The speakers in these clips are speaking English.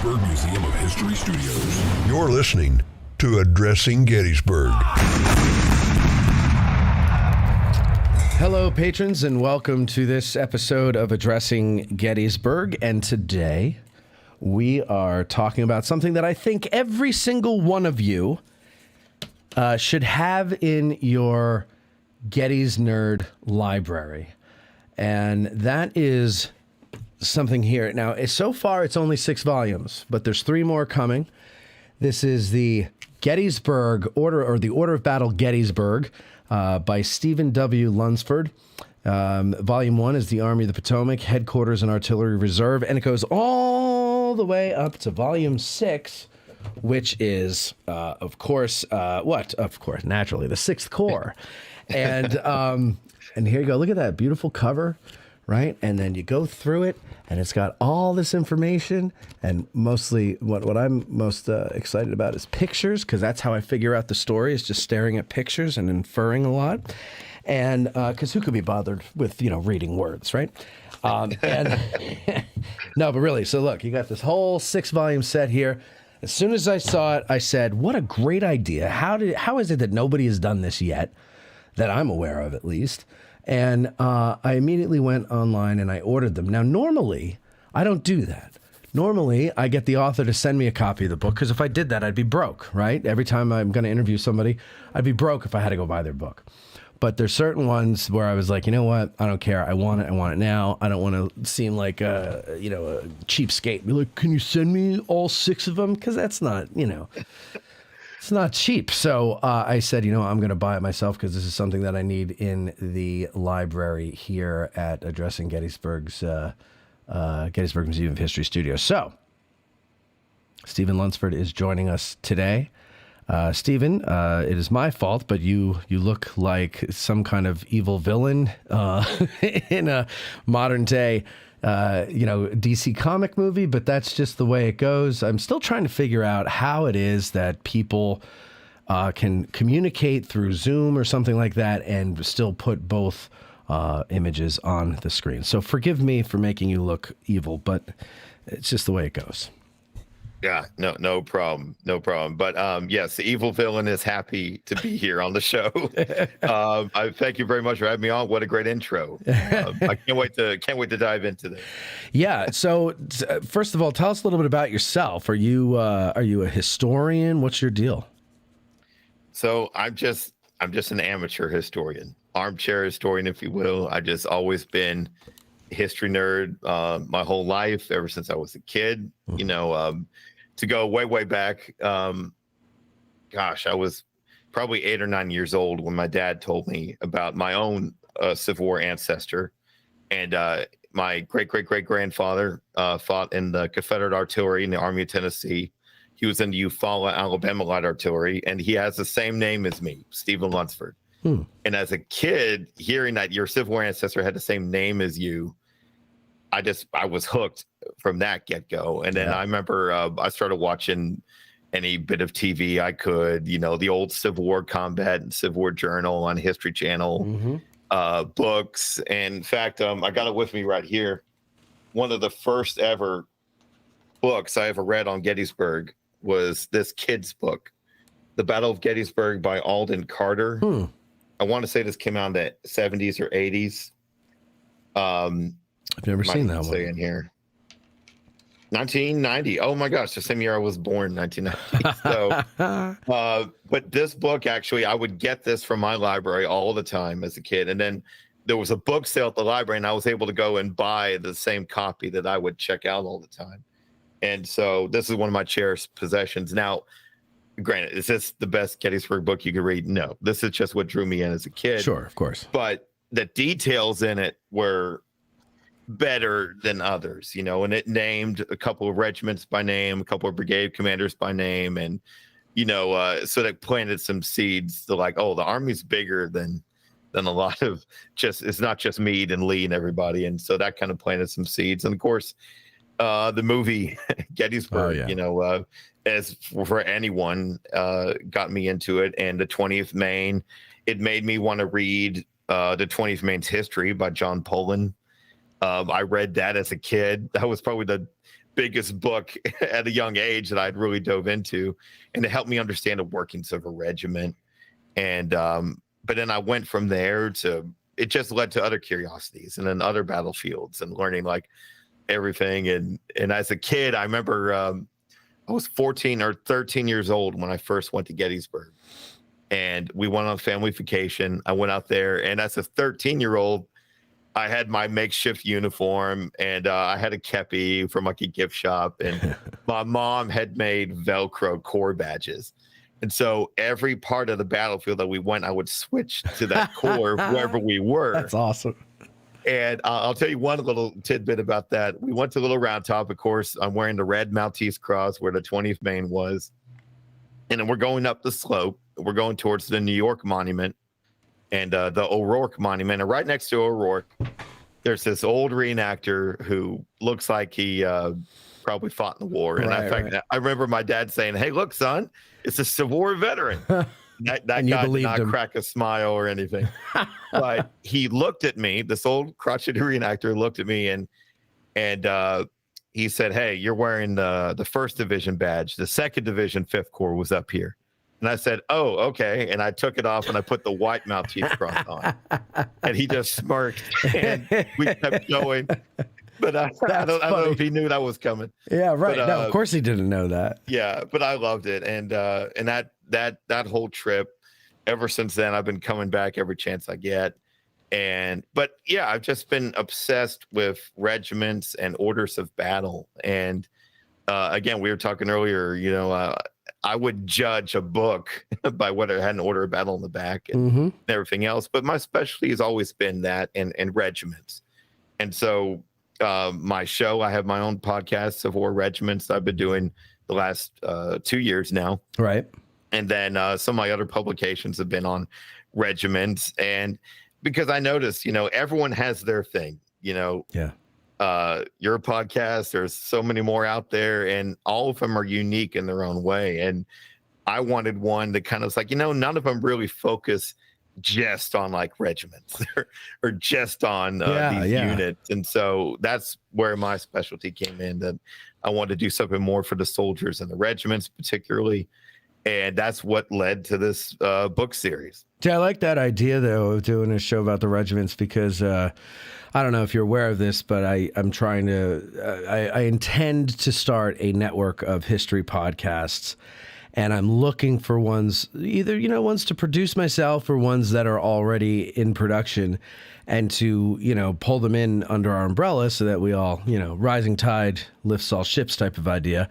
Gettysburg Museum of History Studios. You're listening to Addressing Gettysburg. Hello, patrons, and welcome to this episode of Addressing Gettysburg. And today, we are talking about something that I think every single one of you should have in your Gettys Nerd library. And that is something here. Now, so far, it's only 6 volumes, but there's 3 more coming. This is the Gettysburg Order, or the Order of Battle Gettysburg, by Stephen W. Lunsford. Volume 1 is the Army of the Potomac, Headquarters and Artillery Reserve, and it goes all the way up to Volume 6, which is, of course, naturally, the 6th Corps. And here you go. Look at that beautiful cover, right? And then you go through it, and it's got all this information, and mostly what I'm most excited about is pictures, because that's how I figure out the story, is just staring at pictures and inferring a lot. And because who could be bothered with, reading words, right? No, but really, so look, you got this whole 6-volume set here. As soon as I saw it, I said, what a great idea. How is it that nobody has done this yet, that I'm aware of at least? And I immediately went online and I ordered them. Now, normally, I don't do that. Normally, I get the author to send me a copy of the book, because if I did that, I'd be broke, right? Every time I'm going to interview somebody, I'd be broke if I had to go buy their book. But there's certain ones where I was like, you know what? I don't care. I want it now. I don't want to seem like a cheapskate. Be like, can you send me all 6 of them? Because that's not, it's not cheap. So I said, I'm going to buy it myself, because this is something that I need in the library here at Addressing Gettysburg's Gettysburg Museum of History Studio. So Stephen Lunsford is joining us today. Stephen, it is my fault, but you look like some kind of evil villain in a modern day DC comic movie, but that's just the way it goes. I'm still trying to figure out how it is that people can communicate through Zoom or something like that and still put both images on the screen. So forgive me for making you look evil, but it's just the way it goes. Yeah, no problem. But yes, the evil villain is happy to be here on the show. I thank you very much for having me on. What a great intro! I can't wait to dive into this. Yeah. So first of all, tell us a little bit about yourself. Are you a historian? What's your deal? So I'm just an amateur historian, armchair historian, if you will. I've just always been a history nerd my whole life, ever since I was a kid. To go way back, I was probably 8 or 9 years old when my dad told me about my own Civil War ancestor. And my great-great-great-grandfather fought in the Confederate artillery in the Army of Tennessee. He was in the Eufaula, Alabama Light Artillery, and he has the same name as me, Stephen Lunsford. And as a kid, hearing that your Civil War ancestor had the same name as you, I was hooked from that get-go. And then I remember I started watching any bit of TV I could, the old Civil War Combat and Civil War Journal on History Channel, books. And in fact, I got it with me right here. One of the first ever books I ever read on Gettysburg was this kid's book, The Battle of Gettysburg by Alden Carter. I want to say this came out in the 70s or 80s. I've never seen that one. In here, 1990. Oh my gosh, the same year I was born, 1990. So, but this book, actually, I would get this from my library all the time as a kid, and then there was a book sale at the library, and I was able to go and buy the same copy that I would check out all the time. And so, this is one of my cherished possessions. Now, granted, is this the best Gettysburg book you could read? No, this is just what drew me in as a kid. Sure, of course. But the details in it were better than others, and it named a couple of regiments by name, a couple of brigade commanders by name, and so that planted some seeds to like, oh, the Army's bigger than a lot of it's not just Meade and Lee and everybody. And so that kind of planted some seeds. And of course, the movie Gettysburg, as for anyone, got me into it. And the 20th Maine, it made me want to read the 20th Maine's history by John Poland. I read that as a kid. That was probably biggest book at a young age that I'd really dove into, and it helped me understand the workings of a regiment. And but then I went from there to, it just led to other curiosities and then other battlefields and learning like everything. And as a kid, I remember I was 14 or 13 years old when I first went to Gettysburg, and we went on family vacation. I went out there, and as a 13-year-old, I had my makeshift uniform, and I had a kepi from like a gift shop, and my mom had made Velcro Corps badges. And so every part of the battlefield that we went, I would switch to that Corps wherever we were. That's awesome. And I'll tell you one little tidbit about that. We went to Little Round Top, of course. I'm wearing the red Maltese cross where the 20th Maine was. And then we're going up the slope. We're going towards the New York Monument and the O'Rourke Monument. And right next to O'Rourke, there's this old reenactor who looks like he probably fought in the war. And in fact, I remember my dad saying, "Hey, look, son, it's a Civil War veteran." That guy did not crack a smile or anything. But he looked at me, this old crotchety reenactor looked at me, and he said, "Hey, you're wearing the 1st Division badge. The 2nd Division 5th Corps was up here." And I said, "Oh, okay." And I took it off and I put the white Maltese cross on. And he just smirked, and we kept going. But I don't know if he knew that was coming. Yeah, right. But, no, of course he didn't know that. Yeah, but I loved it. And that whole trip, ever since then, I've been coming back every chance I get. But yeah, I've just been obsessed with regiments and orders of battle. And again, we were talking earlier, I would judge a book by whether it had an order of battle in the back and everything else. But my specialty has always been that and regiments. And so my show, I have my own podcast, Civil War Regiments, I've been doing the last 2 years now. Right. And then some of my other publications have been on regiments. And because I noticed, everyone has their thing, your podcast, there's so many more out there, and all of them are unique in their own way. And I wanted one that kind of was like, none of them really focus just on like regiments or just on these units. And so that's where my specialty came in, that I wanted to do something more for the soldiers and the regiments particularly. And that's what led to this book series. Yeah, I like that idea, though, of doing a show about the regiments, because I don't know if you're aware of this, but I'm trying to, I intend to start a network of history podcasts, and I'm looking for ones, either, ones to produce myself or ones that are already in production, and to, pull them in under our umbrella so that we all, rising tide lifts all ships type of idea.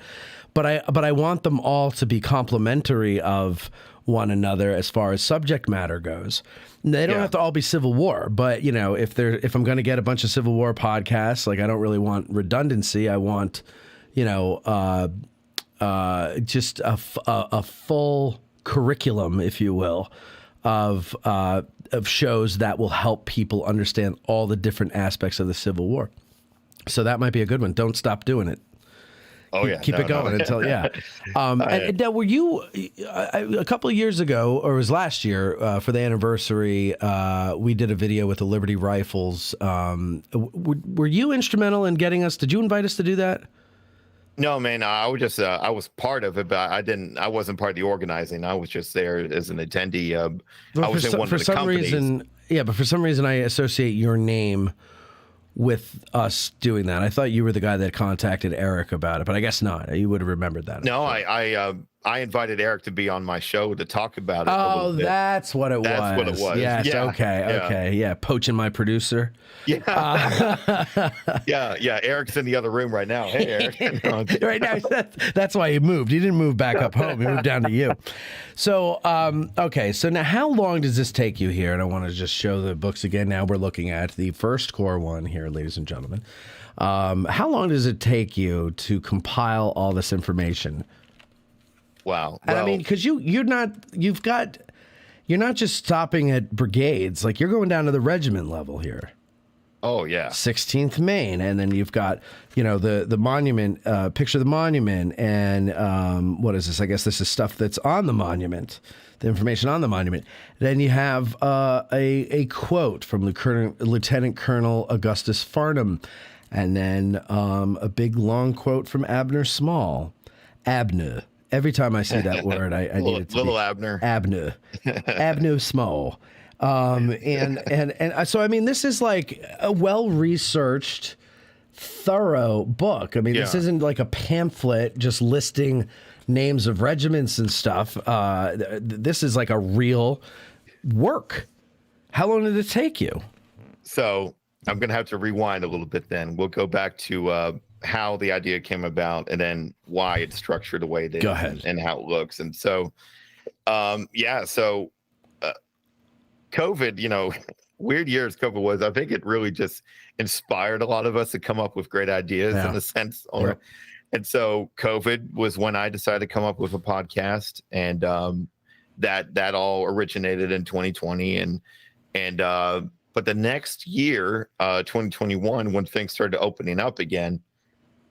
But I want them all to be complementary of one another as far as subject matter goes. They don't have to all be Civil War, but if I'm going to get a bunch of Civil War podcasts, like, I don't really want redundancy. I want, just a full curriculum, if you will, of shows that will help people understand all the different aspects of the Civil War. So that might be a good one. Don't stop doing it. Oh yeah, keep it going until And now, were you a couple of years ago, or it was last year, for the anniversary? We did a video with the Liberty Rifles. Were you instrumental in getting us? Did you invite us to do that? No, man. I was just I was part of it, but I wasn't part of the organizing. I was just there as an attendee. I was in one of the companies. But for some reason, I associate your name with us doing that. I thought you were the guy that contacted Eric about it, but I guess not. You would have remembered that. No, I invited Eric to be on my show to talk about it. Oh, that's what it was. That's what it was. Yes. Yeah. Okay. Yeah. Poaching my producer. Yeah. Yeah. Eric's in the other room right now. Hey, Eric. Right now. That's why he moved. He didn't move back up home. He moved down to you. So, okay. So now, how long does this take you here? And I want to just show the books again. Now we're looking at the First Corps one here, ladies and gentlemen. How long does it take you to compile all this information? Wow. And I mean, because you're not just stopping at brigades, like, you're going down to the regiment level here. Oh yeah. 16th Maine, and then you've got, the monument, picture of the monument, and what is this? I guess this is stuff that's on the monument, the information on the monument. Then you have a quote from Lieutenant Colonel Augustus Farnham. And then a big long quote from Abner Small. Abner. Every time I say that word, I need it to little be Abner. Abner. Abner Small. And so, I mean, this is like a well-researched, thorough book. I mean, this isn't like a pamphlet just listing names of regiments and stuff. This is like a real work. How long did it take you? So I'm going to have to rewind a little bit then. We'll go back to how the idea came about and then why it's structured the way it is. Go ahead. And how it looks. And so, COVID, weird years COVID was, I think it really just inspired a lot of us to come up with great ideas in a sense. And so COVID was when I decided to come up with a podcast, and that all originated in 2020. But the next year, 2021, when things started opening up again,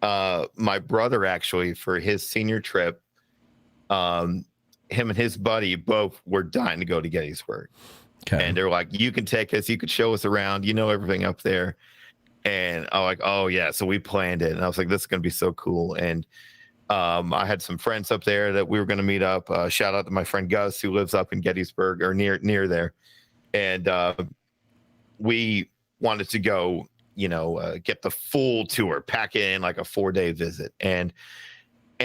my brother actually, for his senior trip, him and his buddy both were dying to go to Gettysburg. Okay. And they're like, you can take us, you could show us around, everything up there. And I'm like, oh yeah. So we planned it. And I was like, this is going to be so cool. And I had some friends up there that we were going to meet up. Shout out to my friend Gus, who lives up in Gettysburg or near there. And we wanted to go, get the full tour, pack it in like a 4-day visit. And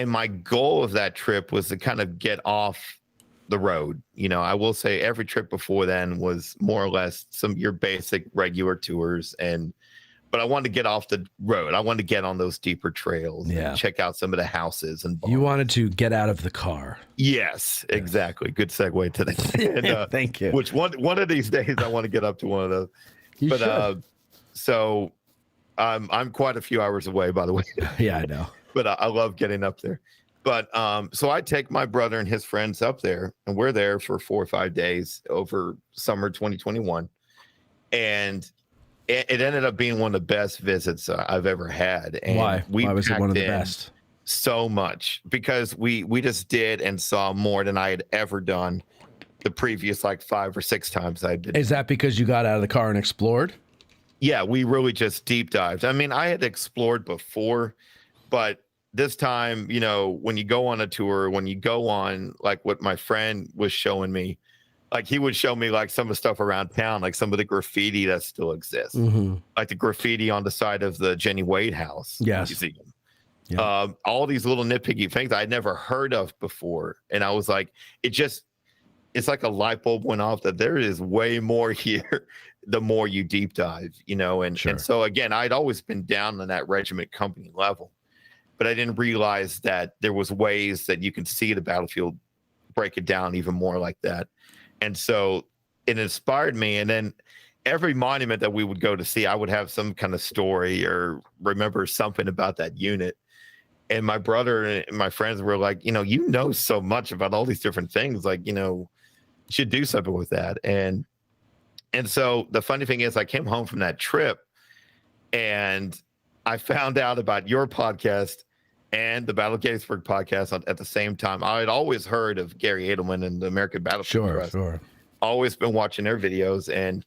my goal of that trip was to kind of get off the road. I will say every trip before then was more or less your basic regular tours, but I wanted to get off the road. I wanted to get on those deeper trails and check out some of the houses and barns. You wanted to get out of the car. Yes, exactly. Good segue to that. And, thank you. Which one of these days I want to get up to one of those. So I'm quite a few hours away, by the way. Yeah, I know. But I love getting up there. But so I take my brother and his friends up there, and we're there for 4 or 5 days over summer 2021. And it ended up being one of the best visits I've ever had. And why was it one of the best? So much, because we just did and saw more than I had ever done the previous like 5 or 6 times I'd been. Is that because you got out of the car and explored? Yeah, we really just deep dived. I mean, I had explored before, but this time, when you go on a tour, when you go on like what my friend was showing me, like he would show me like some of the stuff around town, like some of the graffiti that still exists, like the graffiti on the side of the Jenny Wade House Museum. Yeah. All these little nitpicky things I'd never heard of before. And I was like, it's like a light bulb went off that there is way more here the more you deep dive, and so again, I'd always been down on that regiment company level, but I didn't realize that there was ways that you can see the battlefield, break it down even more like that. And so it inspired me. And then every monument that we would go to see, I would have some kind of story or remember something about that unit. And my brother and my friends were like, so much about all these different things, like, you should do something with that. And so the funny thing is I came home from that trip and I found out about your podcast and the Battle of Gettysburg podcast at the same time. I had always heard of Gary Edelman and the American Battlefield Trust. Sure. Always been watching their videos, and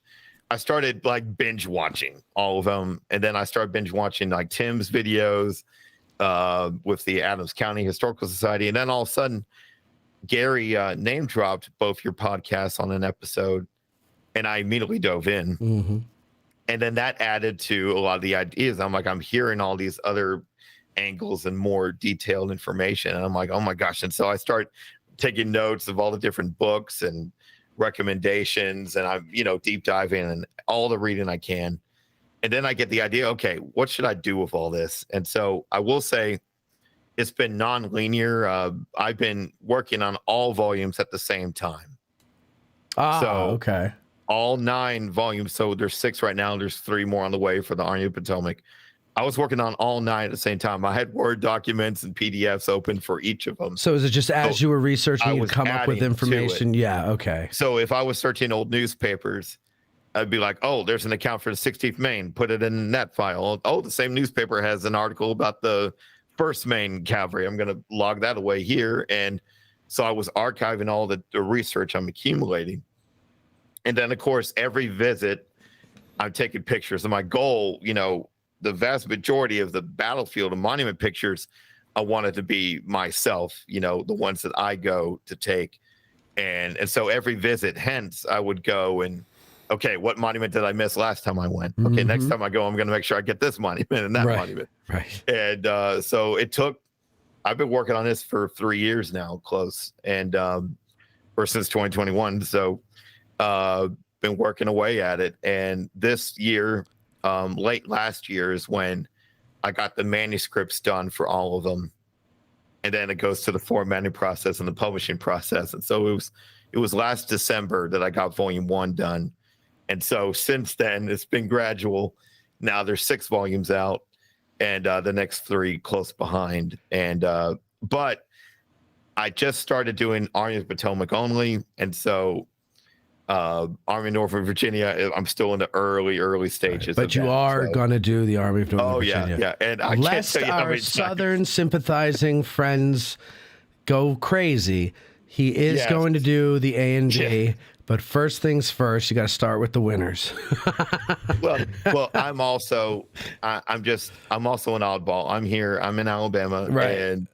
I started like binge watching all of them. And then I started binge watching like Tim's videos with the Adams County Historical Society. And then all of a sudden, Gary name dropped both your podcasts on an episode, and I immediately dove in. And then that added to a lot of the ideas. I'm hearing all these other angles and more detailed information. And I'm like, oh my gosh. And so I start taking notes of all the different books and recommendations, and I'm, deep diving and all the reading I can. And then I get the idea, okay, what should I do with all this? And so I will say it's been non-linear. I've been working on all volumes at the same time. Okay. All 9 volumes. So there's 6 right now. There's 3 more on the way for the Army of Potomac. I was working on all 9 at the same time. I had Word documents and PDFs open for each of them. So is it just as you were researching, you'd come up with information? Yeah. Okay. So if I was searching old newspapers, I'd be like, oh, there's an account for the 16th Maine. Put it in that file. Oh, the same newspaper has an article about the 1st Maine Cavalry. I'm going to log that away here. And so I was archiving all the research I'm accumulating. And then, of course, every visit, I'm taking pictures. And my goal, the vast majority of the battlefield and monument pictures, I wanted to be myself, the ones that I go to take. And so every visit, hence, I would go and, okay, what monument did I miss last time I went? Okay, next time I go, I'm going to make sure I get this monument and that monument. Right. And so I've been working on this for 3 years now, close, and or since 2021. So been working away at it. And this year, late last year is when I got the manuscripts done for all of them. And then it goes to the formatting process and the publishing process. And so it was last December that I got volume 1 done. And so since then, it's been gradual. Now there's 6 volumes out, and the next 3 close behind. And but I just started doing Army of Potomac only. And so Army of Northern Virginia, I'm still in the early stages. But you are going to do the Army of Northern Virginia. Yeah. And I lest can't tell you how our many Southern sympathizing friends go crazy, he is going to do the A&G. Yeah. But first things first, you got to start with the winners. well, I'm also an oddball. I'm here. I'm in Alabama, and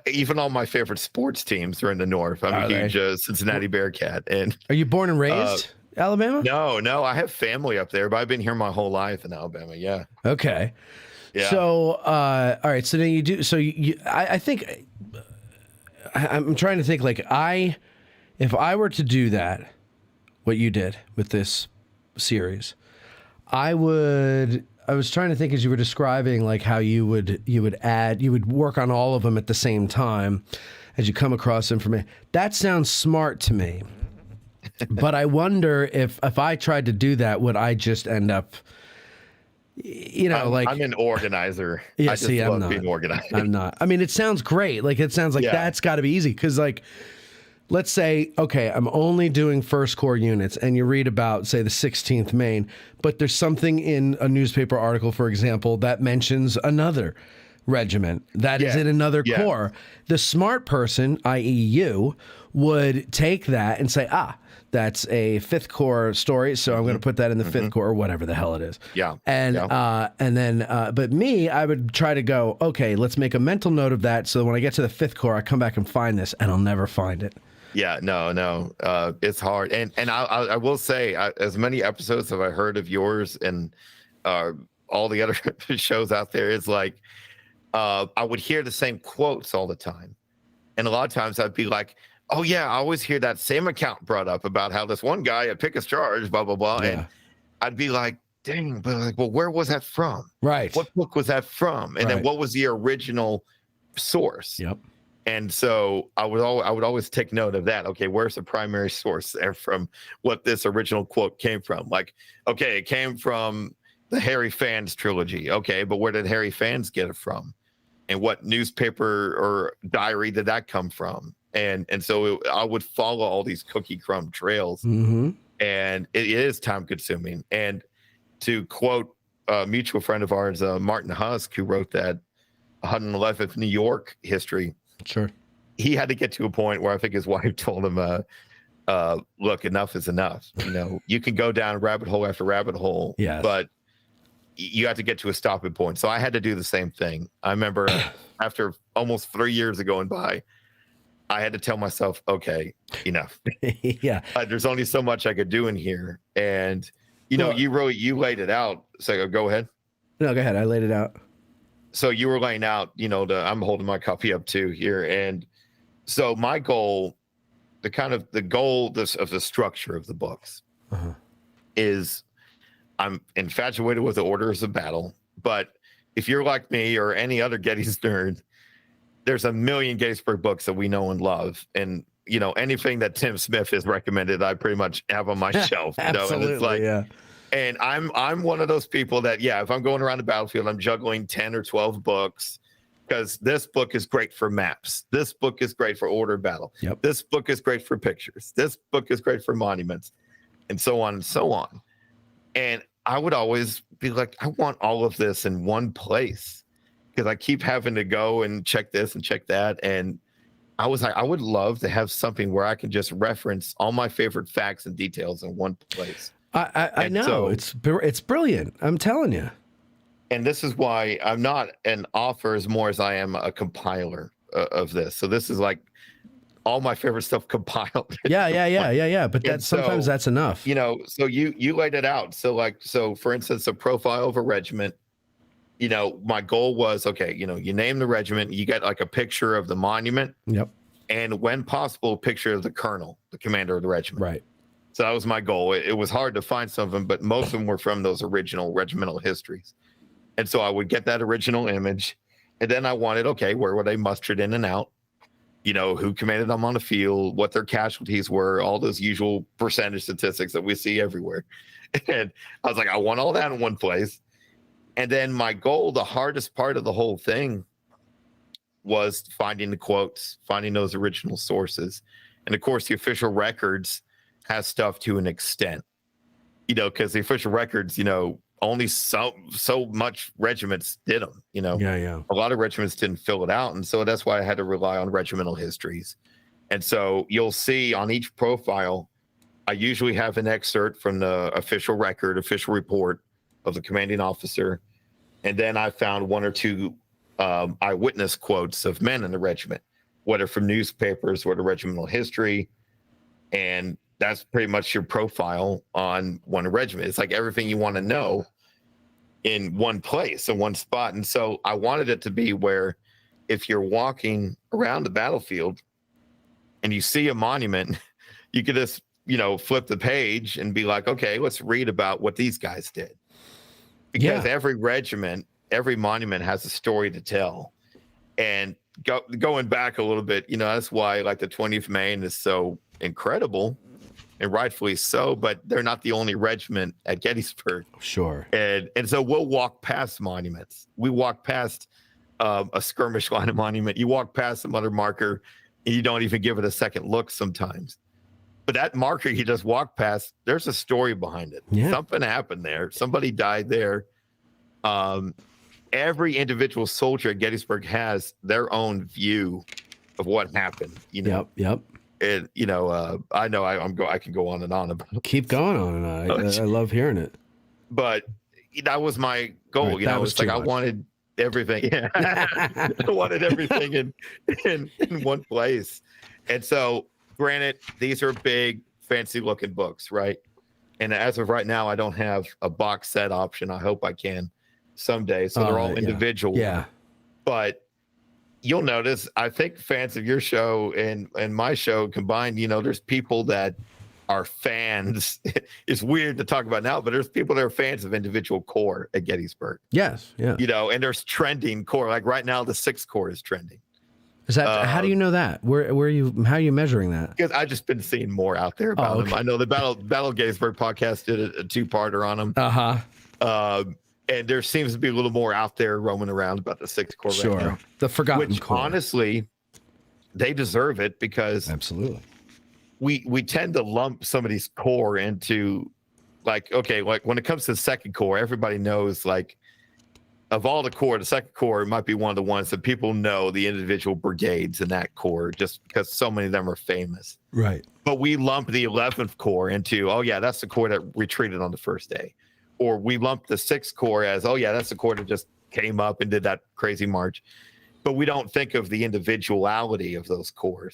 even all my favorite sports teams are in the North. I'm a huge Cincinnati Bearcat. And are you born and raised Alabama? No. I have family up there, but I've been here my whole life in Alabama. Yeah. Okay. Yeah. So, all right. So then you do. So I think I'm trying to think. If I were to do that, what you did with this series, I was trying to think as you were describing like how you would work on all of them at the same time as you come across information. That sounds smart to me. But I wonder if I tried to do that, would I just end up, I'm an organizer. Yeah, I just love being organized. I'm not. I mean, it sounds great. Like, it sounds like that's got to be easy. Because, like, let's say, okay, I'm only doing First Corps units, and you read about, say, the 16th Maine, but there's something in a newspaper article, for example, that mentions another regiment that is in another corps. The smart person, i.e. you, would take that and say, that's a 5th Corps story, so I'm going to put that in the 5th Corps, or whatever the hell it is. Yeah. And then, but me, I would try to go, okay, let's make a mental note of that, so that when I get to the 5th Corps, I come back and find this, and I'll never find it. Yeah, no, it's hard. And I will say, as many episodes have I heard of yours and all the other shows out there, is like, I would hear the same quotes all the time. And a lot of times I'd be like, oh yeah, I always hear that same account brought up about how this one guy at Pickett's Charge, blah, blah, blah. Yeah. And I'd be like, dang, but like, well, where was that from? Right. What book was that from? And then what was the original source? Yep. And so I would always take note of that. Okay, where's the primary source there from what this original quote came from? Like, okay, it came from the Harry Fans trilogy. Okay, but where did Harry Fans get it from? And what newspaper or diary did that come from? And so I would follow all these cookie crumb trails. And it is time consuming. And to quote a mutual friend of ours, Martin Husk, who wrote that 111th New York history. Sure. He had to get to a point where I think his wife told him, look, enough is enough. You can go down rabbit hole after rabbit hole, but you have to get to a stopping point. So I had to do the same thing. I remember after almost 3 years of going by, I had to tell myself, okay, enough. There's only so much I could do in here. And, you laid it out. So go ahead. No, go ahead. I laid it out. So you were laying out, I'm holding my copy up too here. And so my goal, the goal of the structure of the books is, I'm infatuated with the orders of battle. But if you're like me or any other Gettys nerd, there's a million Gettysburg books that we know and love. And, anything that Tim Smith has recommended, I pretty much have on my shelf. Absolutely, and it's like, and I'm one of those people that, if I'm going around the battlefield, I'm juggling 10 or 12 books, because this book is great for maps. This book is great for order battle. Yep. This book is great for pictures. This book is great for monuments, and so on and so on. And I would always be like, I want all of this in one place, because I keep having to go and check this and check that. And I was like, I would love to have something where I can just reference all my favorite facts and details in one place. I know. It's brilliant. I'm telling you. And this is why I'm not an author as more as I am a compiler of this. So this is like all my favorite stuff compiled. Yeah. But sometimes that's enough. So you laid it out. So for instance, a profile of a regiment, my goal was, okay, you name the regiment, you get like a picture of the monument. Yep. And when possible, a picture of the colonel, the commander of the regiment. Right. So that was my goal. It was hard to find some of them, but most of them were from those original regimental histories. And so I would get that original image. And then I wanted, okay, where were they mustered in and out? Who commanded them on the field, what their casualties were, all those usual percentage statistics that we see everywhere. And I was like, I want all that in one place. And then my goal, the hardest part of the whole thing, was finding the quotes, finding those original sources. And of course, the official records has stuff to an extent, because the official records, only so much regiments did them, Yeah. A lot of regiments didn't fill it out. And so that's why I had to rely on regimental histories. And so you'll see on each profile, I usually have an excerpt from the official record, official report of the commanding officer. And then I found one or two eyewitness quotes of men in the regiment, whether from newspapers or the regimental history. And that's pretty much your profile on one regiment. It's like everything you want to know in one place, in one spot. And so I wanted it to be where if you're walking around the battlefield and you see a monument, you could just, flip the page and be like, okay, let's read about what these guys did. Because every regiment, every monument has a story to tell. And going back a little bit, that's why like the 20th Maine is so incredible, and rightfully so, but they're not the only regiment at Gettysburg. Sure. And so we'll walk past monuments. We walk past a skirmish line of monument. You walk past some other marker and you don't even give it a second look sometimes. But that marker you just walk past, there's a story behind it. Yeah. Something happened there. Somebody died there. Every individual soldier at Gettysburg has their own view of what happened. Yep. And I know I can go on and on about it. Keep going on and on. I love hearing it. But that was my goal. Right, It's like I wanted everything. Yeah. I wanted everything in one place. And so, granted, these are big, fancy looking books, right? And as of right now, I don't have a box set option. I hope I can someday. So they're all individual. Yeah. But you'll notice, I think fans of your show and my show combined, there's people that are fans. It's weird to talk about now, but there's people that are fans of individual corps at Gettysburg. Yes. Yeah. And there's trending corps. Like right now, the 6th Corps is trending. Is that how do you know that? How are you measuring that? Because I've just been seeing more out there about them. I know the Battle Gettysburg podcast did a 2-parter on them. And there seems to be a little more out there roaming around about the 6th Corps right now. The forgotten which corps. Honestly, they deserve it because absolutely we tend to lump some of these corps into like when it comes to the 2nd Corps, everybody knows like of all the corps, the 2nd Corps might be one of the ones that people know the individual brigades in that corps just because so many of them are famous. Right. But we lump the 11th Corps into, that's the corps that retreated on the first day. Or we lump the 6th Corps as, that's the corps that just came up and did that crazy march. But we don't think of the individuality of those corps.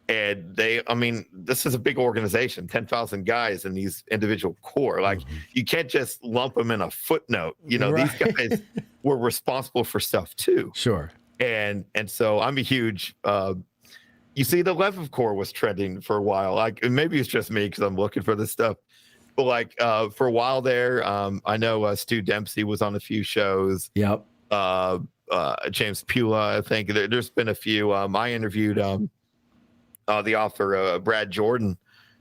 And this is a big organization, 10,000 guys in these individual corps. Like you can't just lump them in a footnote. Right. These guys were responsible for stuff too. Sure. And so I'm a huge, you see the 11th Corps was trending for a while. Like maybe it's just me because I'm looking for this stuff. But like for a while there, I know Stu Dempsey was on a few shows. Yep. James Pula, I think there's been a few. I interviewed the author Brad Jordan,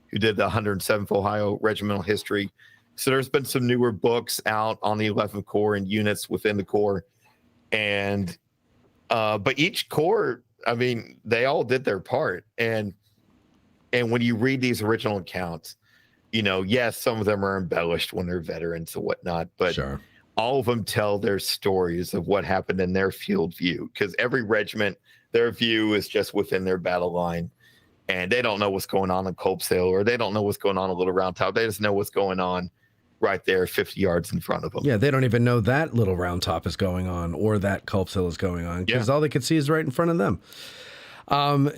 who did the 107th Ohio Regimental History. So there's been some newer books out on the 11th Corps and units within the Corps, and but each Corps, they all did their part. And when you read these original accounts, yes, some of them are embellished when they're veterans and whatnot, but sure. All of them tell their stories of what happened in their field view, because every regiment, their view is just within their battle line. and they don't know what's going on in Copesdale, or they don't know what's going on in Little Round Top. They just know what's going on right there 50 yards in front of them. Yeah, they don't even know that Little Round Top is going on or that Copesdale is going on because all they could see is right in front of them.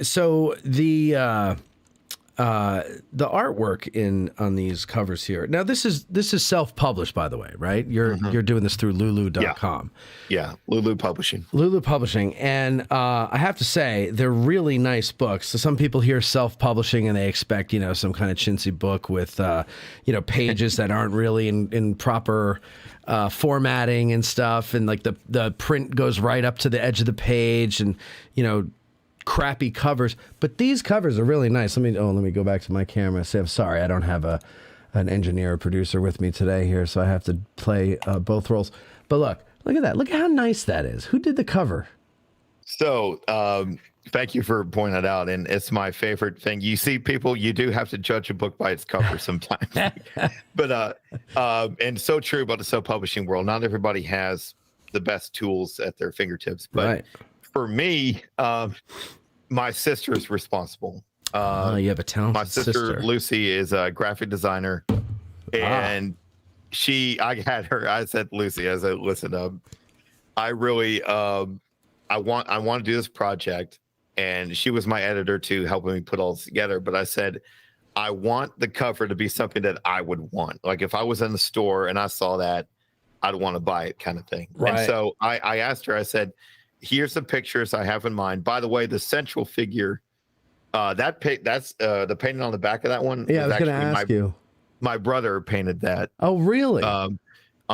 So the artwork on these covers here. Now this is self-published, by the way, right? You're doing this through Lulu.com. Yeah, Lulu Publishing. Lulu Publishing, and I have to say they're really nice books. So some people hear self-publishing and they expect some kind of chintzy book with pages that aren't really in proper formatting and stuff, and like the print goes right up to the edge of the page, and crappy covers, but these covers are really nice. Let me go back to my camera and say I'm sorry, I don't have an engineer or producer with me today here, so I have to play both roles. But look at that. Look at how nice that is. Who did the cover? So thank you for pointing that out, and it's my favorite thing. You see, people, you do have to judge a book by its cover sometimes. But and so true about the self-publishing world. Not everybody has the best tools at their fingertips, but right. For me, my sister is responsible. You have a talented my sister Lucy is a graphic designer, and I had her. I said, Lucy, listen, I really, I want to do this project, and she was my editor too, helping me put all this together. But I said, I want the cover to be something that I would want. Like if I was in the store and I saw that, I'd want to buy it, kind of thing. Right. And so I asked her. I said, here's the pictures I have in mind. By the way, the central figure, that's the painting on the back of that one. Yeah, I was going to ask you. My brother painted that. Oh, really? On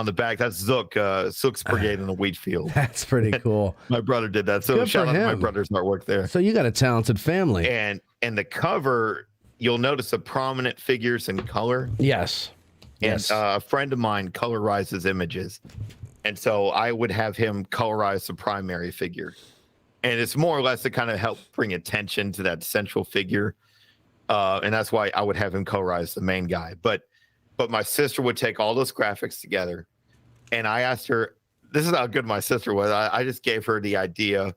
the back, that's Zook's Brigade in the wheat field. That's pretty cool. My brother did that. So shout out to my brother's artwork there. So you got a talented family. And the cover, you'll notice the prominent figures in color. Yes. And a friend of mine colorizes images. And so I would have him colorize the primary figure. And it's more or less to kind of help bring attention to that central figure. And that's why I would have him colorize the main guy. But my sister would take all those graphics together. And I asked her, this is how good my sister was. I just gave her the idea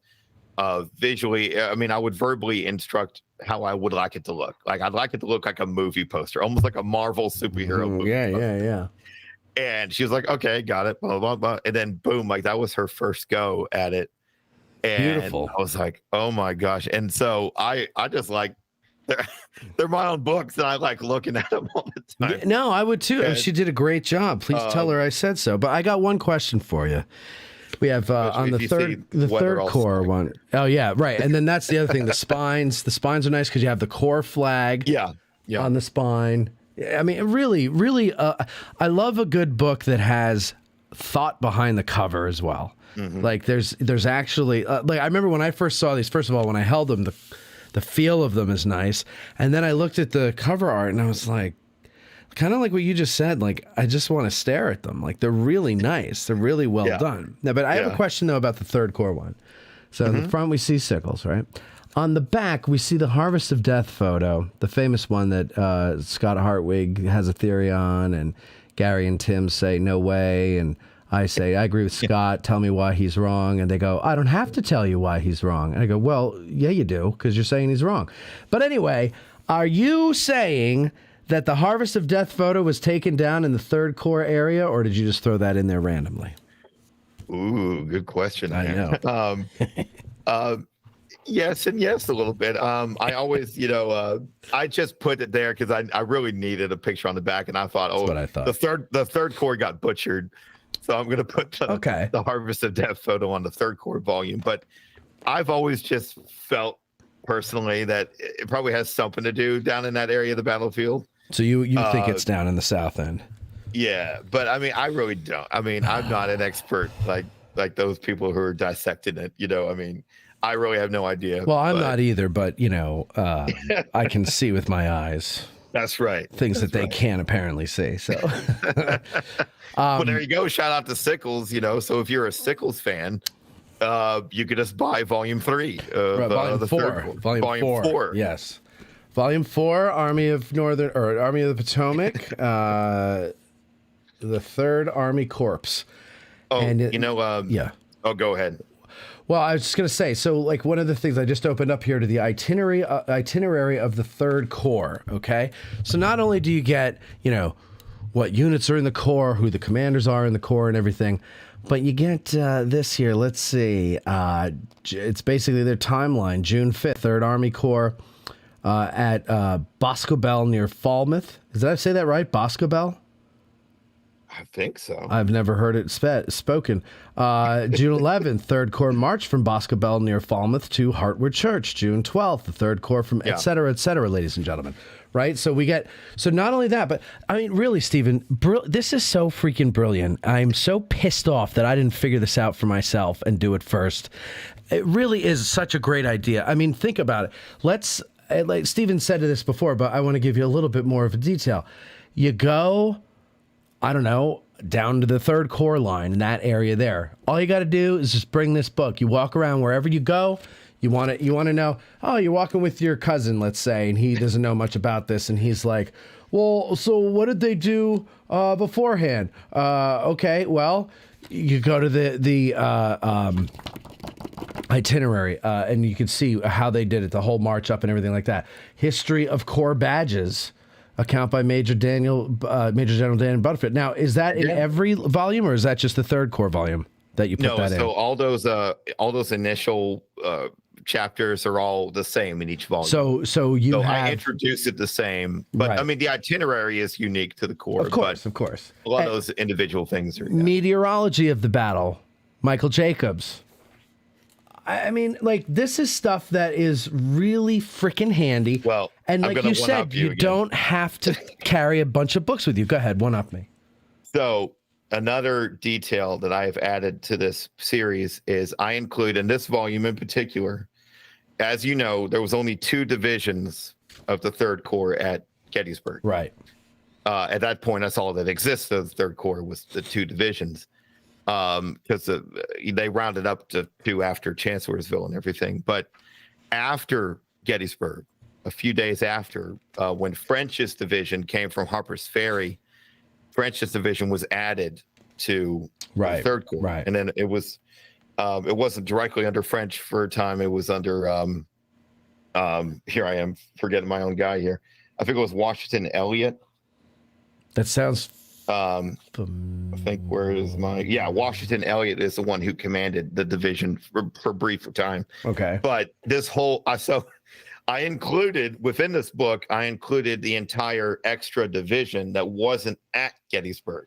of visually. I mean, I would verbally instruct how I would like it to look. Like I'd like it to look like a movie poster, almost like a Marvel superhero movie poster. Yeah. And she was like, okay, got it, blah, blah, blah. And then boom, like that was her first go at it. And beautiful. I was like, oh my gosh. And so I just like, they're my own books, and I like looking at them all the time. Yeah, no, I would too. And she did a great job. Please tell her I said so. But I got one question for you. We have on the third core one. Oh yeah, right. And then that's the other thing. The spines are nice because you have the core flag. Yeah. On the spine. I mean, really, I love a good book that has thought behind the cover as well. Mm-hmm. Like there's actually like I remember when I first saw these. First of all, when I held them, the feel of them is nice, and then I looked at the cover art and I was like, kind of like what you just said. Like I just want to stare at them. Like they're really nice. They're really well done. Now, but I have a question though about the third core one. So in the front we see Sickles, right? On the back, we see the Harvest of Death photo, the famous one that Scott Hartwig has a theory on, and Gary and Tim say, no way, and I say, I agree with Scott, tell me why he's wrong, and they go, I don't have to tell you why he's wrong. And I go, well, yeah, you do, because you're saying he's wrong. But anyway, are you saying that the Harvest of Death photo was taken down in the third core area, or did you just throw that in there randomly? Ooh, good question. I know. Yes and yes a little bit. I always, I just put it there because I really needed a picture on the back, and I thought, the third core got butchered, so I'm going to put the Harvest of Death photo on the third core volume. But I've always just felt personally that it probably has something to do down in that area of the battlefield. So you think it's down in the south end? Yeah, but I mean, I really don't. I mean, I'm not an expert like those people who are dissecting it. I mean. I really have no idea. Well, I'm not either, but I can see with my eyes. That's right. Things that they can't apparently see. So, well, there you go. Shout out to Sickles. So if you're a Sickles fan, you could just buy Volume 3, Volume 4, Volume 4. Yes, Volume 4, Army of the Potomac, the Third Army Corps. Oh, and yeah. Oh, go ahead. Well, I was just going to say, so like one of the things I just opened up here to the itinerary of the Third Corps. Okay. So not only do you get, what units are in the Corps, who the commanders are in the Corps and everything, but you get this here. Let's see. It's basically their timeline. June 5th, 3rd Army Corps at Boscobel near Falmouth. Did I say that right? Boscobel? I think so. I've never heard it spoken. June 11th, 3rd Corps marched from Boscobel near Falmouth to Hartwood Church. June 12th, the 3rd Corps from et cetera, ladies and gentlemen. Right? So so not only that, but I mean, really, Stephen, this is so freaking brilliant. I'm so pissed off that I didn't figure this out for myself and do it first. It really is such a great idea. I mean, think about it. Like Stephen said this before, but I want to give you a little bit more of a detail. You go, I don't know, down to the 3rd Corps line in that area there. All you got to do is just bring this book. You walk around wherever you go. You want to know, you're walking with your cousin, let's say, and he doesn't know much about this. And he's like, well, so what did they do beforehand? Okay, well, you go to the itinerary and you can see how they did it, the whole march up and everything like that. History of Corps badges. Account by Major General Daniel Butterfield. Now, is that in every volume, or is that just the 3rd Corps volume that you put that in? No, so all those initial chapters are all the same in each volume. So I introduced it the same, but right. I mean the itinerary is unique to the Corps. Of course. A lot of those individual things are. Meteorology of the battle, Michael Jacobs. I mean, like, this is stuff that is really freaking handy. Well, and like you said, you don't have to carry a bunch of books with you. Go ahead, one up me. So another detail that I have added to this series is I include in this volume in particular, as you know, there was only 2 divisions of the 3rd Corps at Gettysburg. Right. At that point, that's all that existed of the 3rd Corps was the 2 divisions. Because they rounded up to 2 after Chancellorsville and everything. But after Gettysburg, a few days after, when French's division came from Harper's Ferry, French's division was added to the 3rd Corps. Right. And then it wasn't directly under French for a time. It was under, here I am forgetting my own guy here. I think it was Washington Elliott. That sounds I think Washington Elliott is the one who commanded the division for a brief time. Okay. But this whole I included within this book, I included the entire extra division that wasn't at Gettysburg.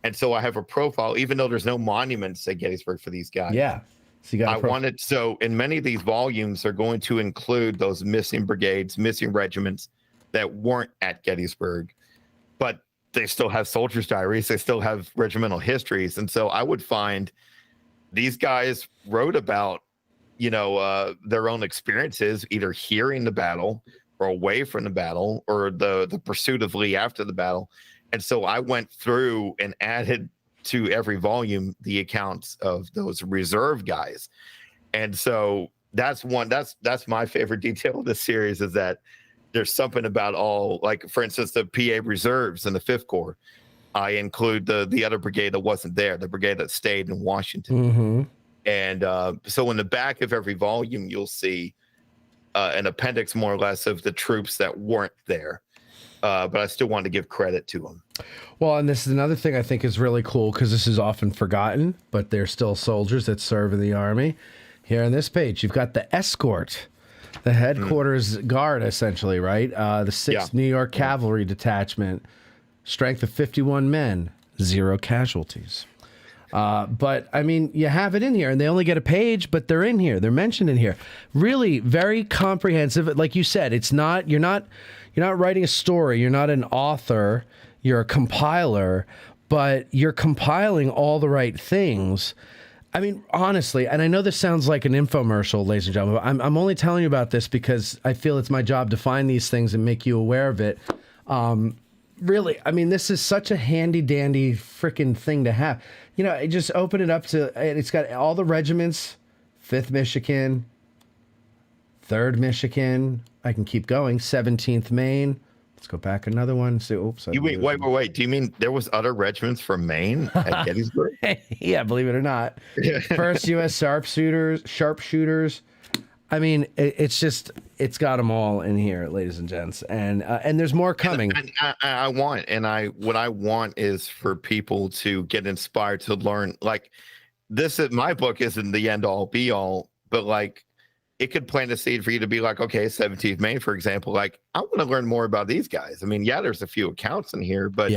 And so I have a profile, even though there's no monuments at Gettysburg for these guys. Yeah. So in many of these volumes are going to include those missing brigades, missing regiments that weren't at Gettysburg, but they still have soldiers' diaries. They still have regimental histories. And so I would find these guys wrote about, their own experiences, either hearing the battle or away from the battle or the pursuit of Lee after the battle. And so I went through and added to every volume the accounts of those reserve guys. And so that's my favorite detail of this series is that there's something about all, like, for instance, the PA reserves in the 5th Corps. I include the other brigade that wasn't there, the brigade that stayed in Washington. Mm-hmm. And so in the back of every volume, you'll see an appendix, more or less, of the troops that weren't there. But I still want to give credit to them. Well, and this is another thing I think is really cool because this is often forgotten, but they're still soldiers that serve in the Army. Here on this page, you've got the escort. The headquarters guard, essentially, right? The 6th New York Cavalry Detachment, strength of 51 men, 0 casualties. But I mean, you have it in here, and they only get a page, but they're in here. They're mentioned in here. Really, very comprehensive. Like you said, you're not writing a story. You're not an author. You're a compiler, but you're compiling all the right things. I mean, honestly, and I know this sounds like an infomercial, ladies and gentlemen, but I'm only telling you about this because I feel it's my job to find these things and make you aware of it. Really, I mean, this is such a handy-dandy freaking thing to have. Just open it up to, it's got all the regiments, 5th Michigan, 3rd Michigan, I can keep going, 17th Maine, Let's go back another one. See, oops. Wait. Do you mean there was other regiments from Maine at Gettysburg? Yeah, believe it or not. First U.S. sharpshooters. I mean, it's got them all in here, ladies and gents, and there's more coming. What I want is for people to get inspired to learn. Like, my book isn't the end all be all, but like, it could plant a seed for you to be like, okay, 17th Maine, for example, like, I want to learn more about these guys. I mean, yeah, there's a few accounts in here, but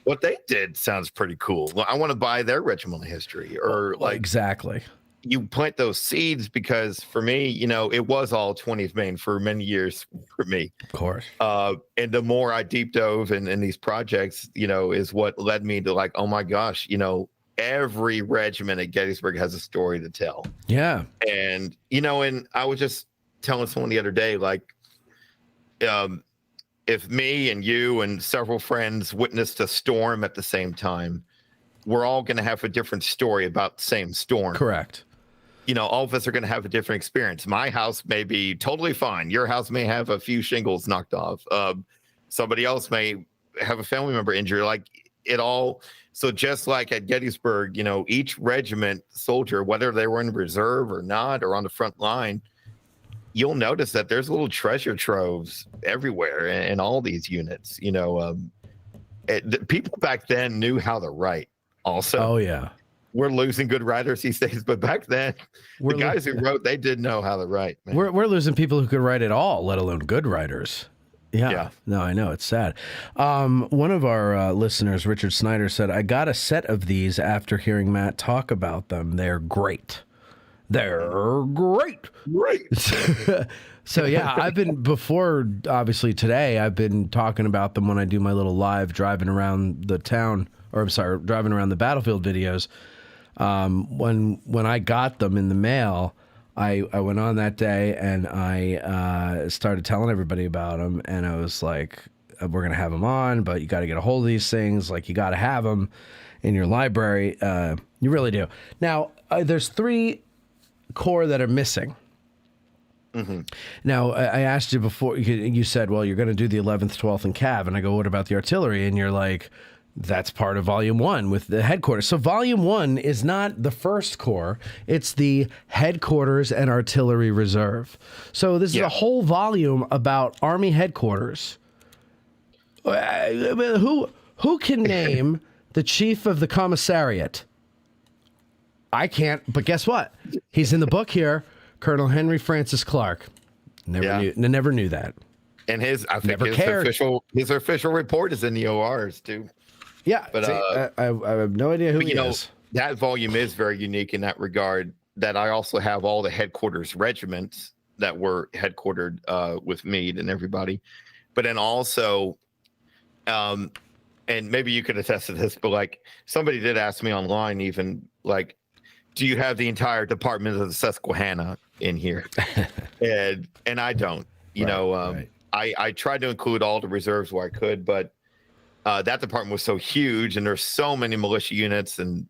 what they did sounds pretty cool. Well, I want to buy their regimental history, or like, exactly. You plant those seeds, because for me, it was all 20th Maine for many years for me. Of course. And the more I deep dove in these projects, is what led me to like, oh my gosh, every regiment at Gettysburg has a story to tell. Yeah. And, and I was just telling someone the other day, like, if me and you and several friends witnessed a storm at the same time, we're all going to have a different story about the same storm. Correct. All of us are going to have a different experience. My house may be totally fine. Your house may have a few shingles knocked off. Somebody else may have a family member injured. Like, it all. So just like at Gettysburg, each regiment soldier, whether they were in reserve or not, or on the front line, you'll notice that there's little treasure troves everywhere in all these units. People back then knew how to write also. Oh, yeah. We're losing good writers these days, but back then, the guys who wrote, they did know how to write. Man. We're losing people who could write at all, let alone good writers. Yeah. No, I know. It's sad. One of our listeners, Richard Snyder, said, I got a set of these after hearing Matt talk about them. They're great. They're great. Great. So, yeah, obviously today, I've been talking about them when I do my little live driving around the town, driving around the battlefield videos. When I got them in the mail, I went on that day and I started telling everybody about them, and I was like, we're going to have them on, but you got to get a hold of these things. Like, you got to have them in your library. You really do. Now, there's 3 corps that are missing. Mm-hmm. Now, I asked you before, you said, well, you're going to do the 11th, 12th, and Cav. And I go, what about the artillery? And you're like, that's part of Volume 1 with the headquarters. So Volume 1 is not the 1st Corps. It's the headquarters and artillery reserve. So this is a whole volume about Army headquarters. Who can name the chief of the commissariat? I can't, but guess what? He's in the book here, Colonel Henry Francis Clark. Never knew that. And his official report is in the ORs too. Yeah, but I have no idea who he is. That volume is very unique in that regard, that I also have all the headquarters regiments that were headquartered with Meade and everybody. But then also, and maybe you could attest to this, but like, somebody did ask me online, even like, do you have the entire Department of the Susquehanna in here? and I don't. I tried to include all the reserves where I could, but that department was so huge, and there's so many militia units, and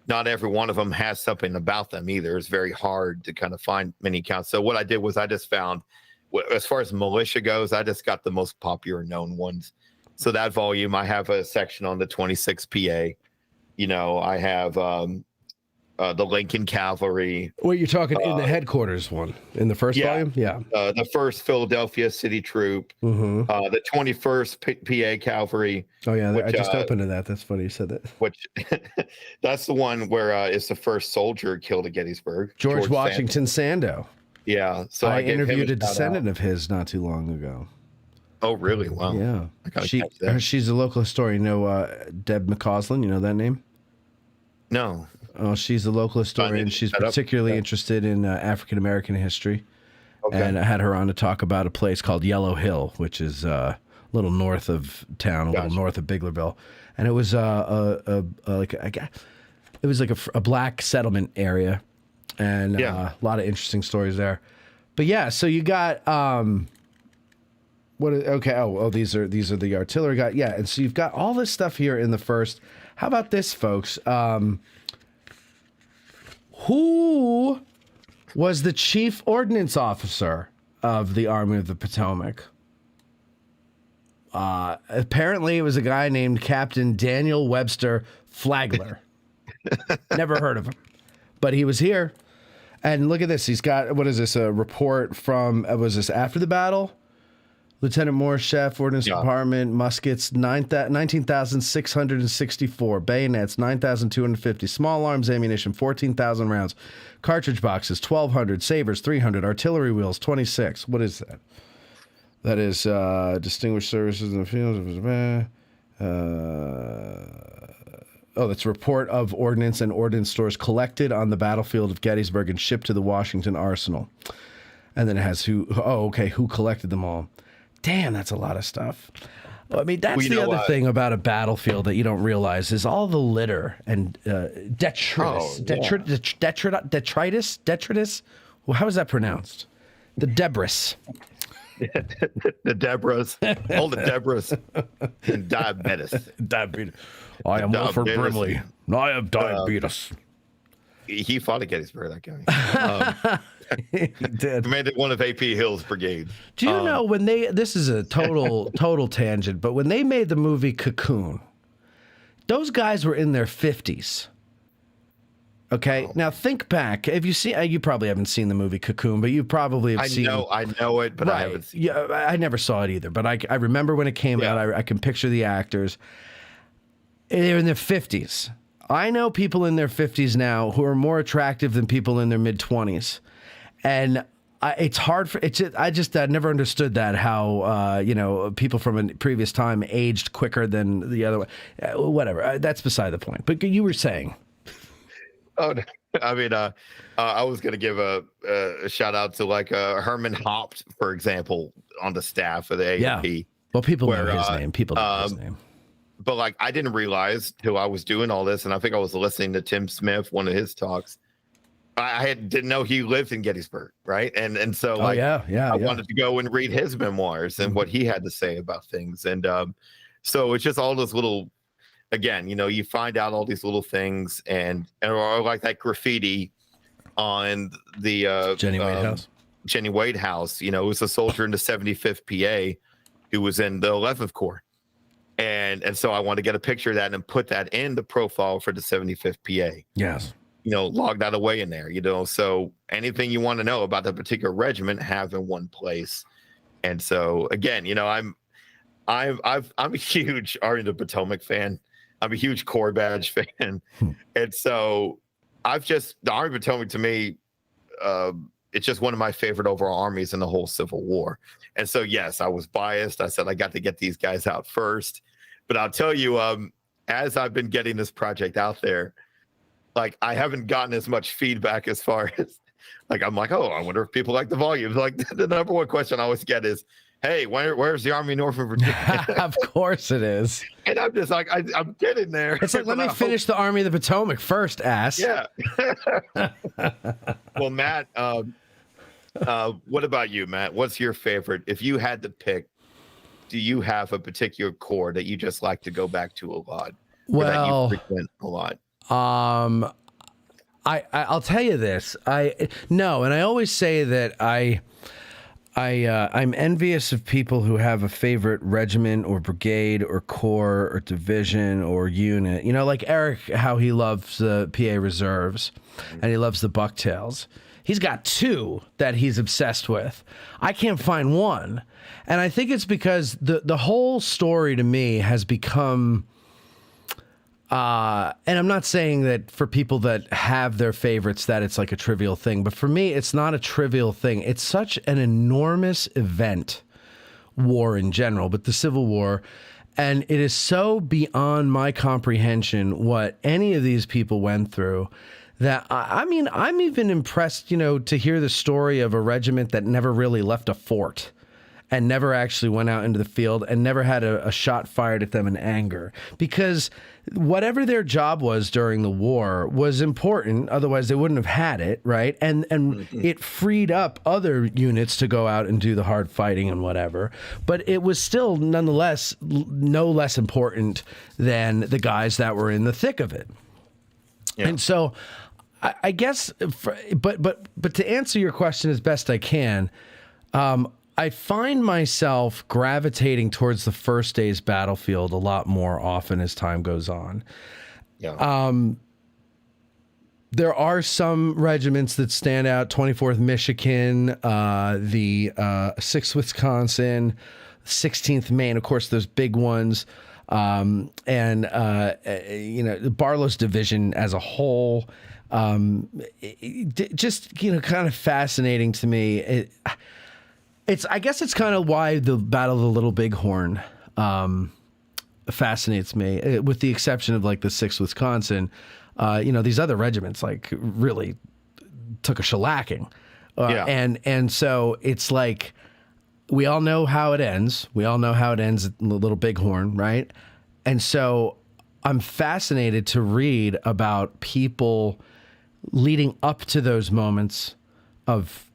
not every one of them has something about them either. It's very hard to kind of find many accounts. So what I did was I just found, as far as militia goes, I just got the most popular known ones. So that volume, I have a section on the 26th PA. I have the Lincoln Cavalry. What you're talking in the headquarters one, in the first volume? Yeah. The 1st Philadelphia City Troop, the 21st PA Cavalry. Oh, yeah. I just opened to that. That's funny you said that. Which that's the one where it's the first soldier killed at Gettysburg. George Washington Sando. Yeah. So I interviewed a descendant of his not too long ago. Oh, really? Wow. Yeah. She's a local historian. Deb McCausland, you know that name? No. Oh, she's a local historian. She's particularly interested in African American history. Okay. And I had her on to talk about a place called Yellow Hill, which is a little north of town, a little north of Biglerville. And it was like a black settlement area, and a lot of interesting stories there. But yeah, so you got these are the artillery guy. Yeah, and so you've got all this stuff here in the first. How about this, folks? Who was the chief ordnance officer of the Army of the Potomac? Apparently, it was a guy named Captain Daniel Webster Flagler. Never heard of him, but he was here. And look at this. He's got, what is this? A report from, was this after the battle? Lieutenant Moore, Chef, Ordnance Department, muskets, 19,664, bayonets, 9,250, small arms ammunition, 14,000 rounds, cartridge boxes, 1,200, sabers, 300, artillery wheels, 26. What is that? That is distinguished services in the field. That's a report of ordnance and ordnance stores collected on the battlefield of Gettysburg and shipped to the Washington Arsenal. And then it has who collected them all. Damn, that's a lot of stuff. Well, I mean, that's the other thing about a battlefield that you don't realize is all the litter and detritus. Detritus? Well, how is that pronounced? The debris. The Debras, all the Debras, and diabetes. Diabetes. I am Wilford Brimley. I have diabetes. He fought at Gettysburg, that guy. He did. Commanded one of A.P. Hill's brigades. Do you know when this is a total tangent, but when they made the movie Cocoon, those guys were in their 50s. Okay, now think back. If you see, you probably haven't seen the movie Cocoon, but you probably have seen. I know it, but right. I haven't seen it. Yeah, I never saw it either, but I remember when it came out. I can picture the actors. They're in their 50s. I know people in their 50s now who are more attractive than people in their mid-20s, and it's hard for it's. I just never understood that how people from a previous time aged quicker than the other way. Whatever, that's beside the point. But you were saying. Oh, I mean, I was going to give a shout out to like Herman Hopt, for example, on the staff of the AAP. Yeah. Well, people know his name. People know his name. But like, I didn't realize till I was doing all this, and I think I was listening to Tim Smith, one of his talks. Didn't know he lived in Gettysburg, right? And so I wanted to go and read his memoirs and what he had to say about things. And so it's just all those little. Again, you find out all these little things, or like that graffiti on the Jenny Wade house. Jenny Wade house. It was a soldier in the 75th PA who was in the 11th Corps, and so I wanted to get a picture of that and put that in the profile for the 75th PA. Yes, log that away in there. So anything you want to know about that particular regiment, have in one place. And so again, I'm a huge Army of the Potomac fan. I'm a huge Corps badge fan. And so the Army of Potomac to me, it's just one of my favorite overall armies in the whole Civil War. And so, yes, I was biased. I said, I got to get these guys out first. But I'll tell you, as I've been getting this project out there, like I haven't gotten as much feedback as far as like, I'm like, oh, I wonder if people like the volumes. Like the number one question I always get is, hey, where's the Army of Northern Virginia? Of course it is. And I'm just like, I'm getting there. It's like, let me finish the Army of the Potomac first, ass. Yeah. Well, Matt, what about you, Matt? What's your favorite? If you had to pick, do you have a particular corps that you just like to go back to a lot? Well, that you frequent a lot? I'll tell you this. And I always say that I'm envious of people who have a favorite regiment or brigade or corps or division or unit. Like Eric, how he loves the PA Reserves and he loves the Bucktails. He's got two that he's obsessed with. I can't find one. And I think it's because the whole story to me has become... and I'm not saying that for people that have their favorites that it's like a trivial thing, but for me, it's not a trivial thing. It's such an enormous event, war in general, but the Civil War, and it is so beyond my comprehension what any of these people went through that, I'm even impressed, to hear the story of a regiment that never really left a fort and never actually went out into the field and never had a shot fired at them in anger, because whatever their job was during the war was important. Otherwise they wouldn't have had it. Right. And it freed up other units to go out and do the hard fighting and whatever, but it was still nonetheless no less important than the guys that were in the thick of it. Yeah. And so I guess, but to answer your question as best I can, I find myself gravitating towards the first day's battlefield a lot more often as time goes on. Yeah. There are some regiments that stand out: 24th Michigan, the 6th Wisconsin, 16th Maine. Of course, those big ones, and Barlow's division as a whole. Just kind of fascinating to me. I guess it's kind of why the Battle of the Little Bighorn fascinates me, with the exception of like the 6th Wisconsin. These other regiments like really took a shellacking. And so it's like, we all know how it ends. We all know how it ends at the Little Bighorn, right? And so I'm fascinated to read about people leading up to those moments of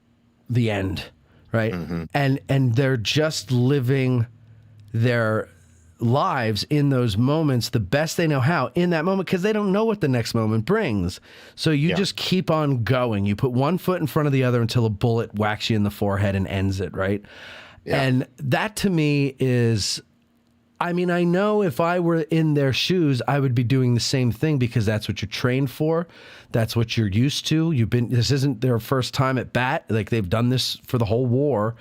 the end, right? Mm-hmm. And they're just living their lives in those moments the best they know how in that moment, because they don't know what the next moment brings. So you just keep on going. You put one foot in front of the other until a bullet whacks you in the forehead and ends it, right? Yeah. And that to me is, I mean, I know if I were in their shoes, I would be doing the same thing, because that's what you're trained for. That's what you're used to. This isn't their first time at bat. Like, they've done this for the whole war,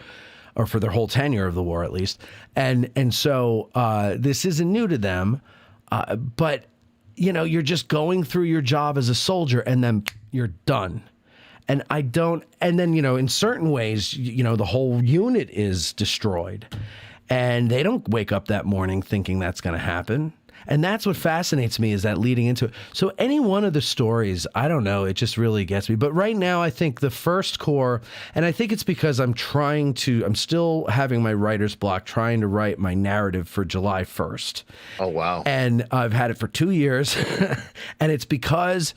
or for their whole tenure of the war, at least. And so this isn't new to them, but, you're just going through your job as a soldier, and then you're done. And then, in certain ways, the whole unit is destroyed, and they don't wake up that morning thinking that's going to happen. And that's what fascinates me, is that leading into it. So any one of the stories, I don't know, it just really gets me. But right now, I think the First Corps, and I think it's because I'm still having my writer's block, trying to write my narrative for July 1st. Oh, wow. And I've had it for 2 years. And it's because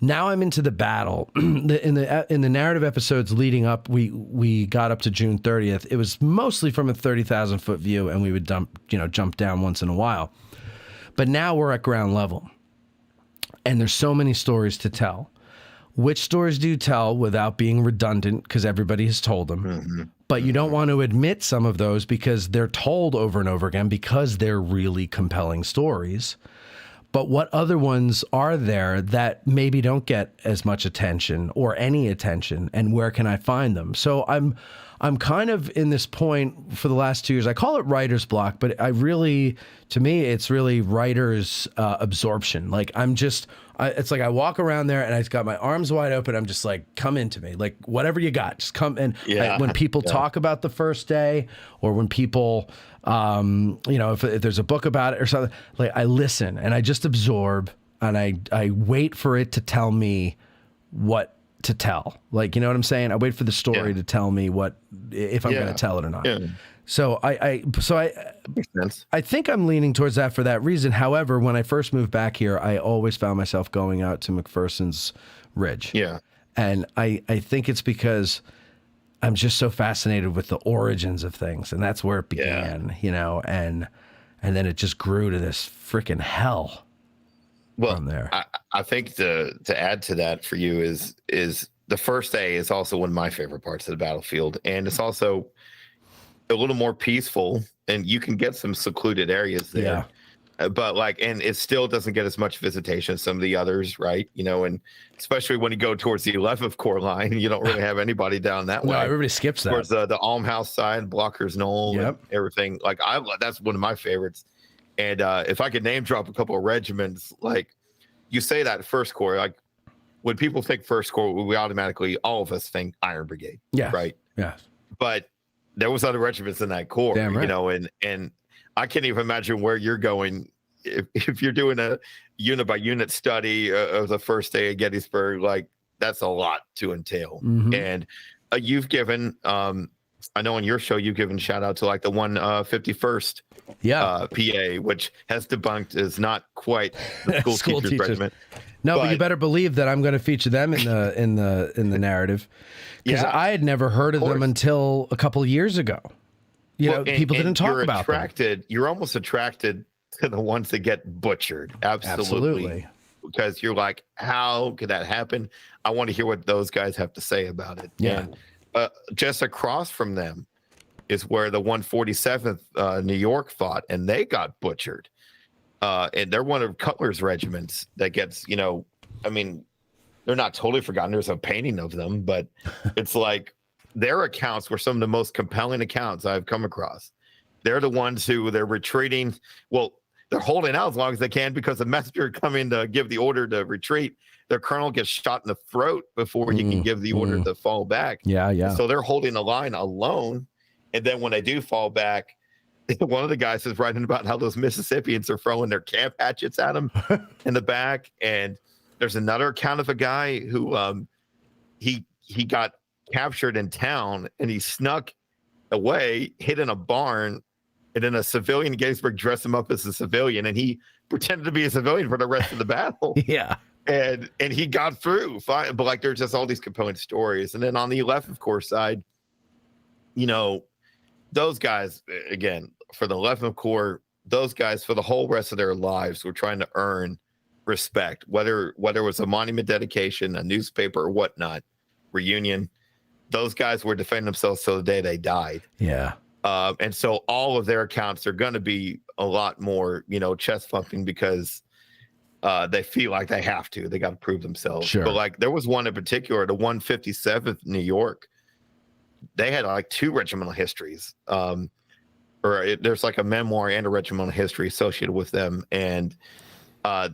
now I'm into the battle. In the narrative episodes leading up, we got up to June 30th. It was mostly from a 30,000 foot view, and we would jump down once in a while. But now we're at ground level, and there's so many stories to tell. Which stories do you tell without being redundant, because everybody has told them? Mm-hmm. But you don't want to admit some of those because they're told over and over again, because they're really compelling stories. But what other ones are there that maybe don't get as much attention or any attention, and where can I find them? So I'm kind of in this point for the last 2 years. I call it writer's block, but to me, it's really writer's absorption. Like, it's like I walk around there and I've got my arms wide open. I'm just like, come into me, like whatever you got, just come. And when people talk about the first day, or when people, if there's a book about it or something, like, I listen and I just absorb, and I wait for it to tell me what to tell. Like, you know what I'm saying? I wait for the story to tell me if I'm going to tell it or not. Yeah. So I Makes sense. I think I'm leaning towards that for that reason. However, when I first moved back here, I always found myself going out to McPherson's Ridge. Yeah. And I think it's because I'm just so fascinated with the origins of things, and that's where it began, and then it just grew to this freaking hell. Well, from there. I think to add to that for you is the first day is also one of my favorite parts of the battlefield, and it's also a little more peaceful, and you can get some secluded areas there. Yeah. But and it still doesn't get as much visitation as some of the others, right? And especially when you go towards the 11th Corps line, you don't really have anybody down that way. No, everybody skips that. Towards the Almhouse side, Blockers Knoll, and everything. That's one of my favorites. And if I could name drop a couple of regiments, like you say that First Corps, like when people think First Corps, we automatically, all of us think Iron Brigade. Yeah. Right. Yeah. But there was other regiments in that corps, right. And I can't even imagine where you're going if you're doing a unit by unit study of the first day of Gettysburg. Like, that's a lot to entail. Mm-hmm. And you've given, I know on your show, you've given shout out to like the 151st PA, which has debunked is not quite the school teachers regiment. No, but you better believe that I'm going to feature them in the narrative, because I had never heard of them until a couple of years ago. People didn't talk about them. You're almost attracted to the ones that get butchered. Absolutely. Because you're like, how could that happen? I want to hear what those guys have to say about it. Yeah. And just across from them, is where the 147th New York fought, and they got butchered. And they're one of Cutler's regiments that gets, I mean, they're not totally forgotten. There's a painting of them, but it's like their accounts were some of the most compelling accounts I've come across. They're the ones who they're retreating. Well, they're holding out as long as they can because the messenger coming to give the order to retreat. Their colonel gets shot in the throat before he can give the order to fall back. Yeah. And so they're holding the line alone. And then when they do fall back, one of the guys is writing about how those Mississippians are throwing their camp hatchets at him in the back. And there's another account of a guy who he got captured in town and he snuck away, hid in a barn, and then a civilian in Gettysburg dressed him up as a civilian, and he pretended to be a civilian for the rest of the battle. Yeah. And he got through fine, but like there's just all these compelling stories. And then on the 11th Corps side, those guys, again, for the 11th Corps, those guys for the whole rest of their lives were trying to earn respect, whether it was a monument dedication, a newspaper, or whatnot, reunion. Those guys were defending themselves till the day they died. Yeah. And so all of their accounts are going to be a lot more, chest thumping because they feel like they have to. They got to prove themselves. Sure. But like there was one in particular, the 157th New York. They had like 2 regimental histories. There's like a memoir and a regimental history associated with them, and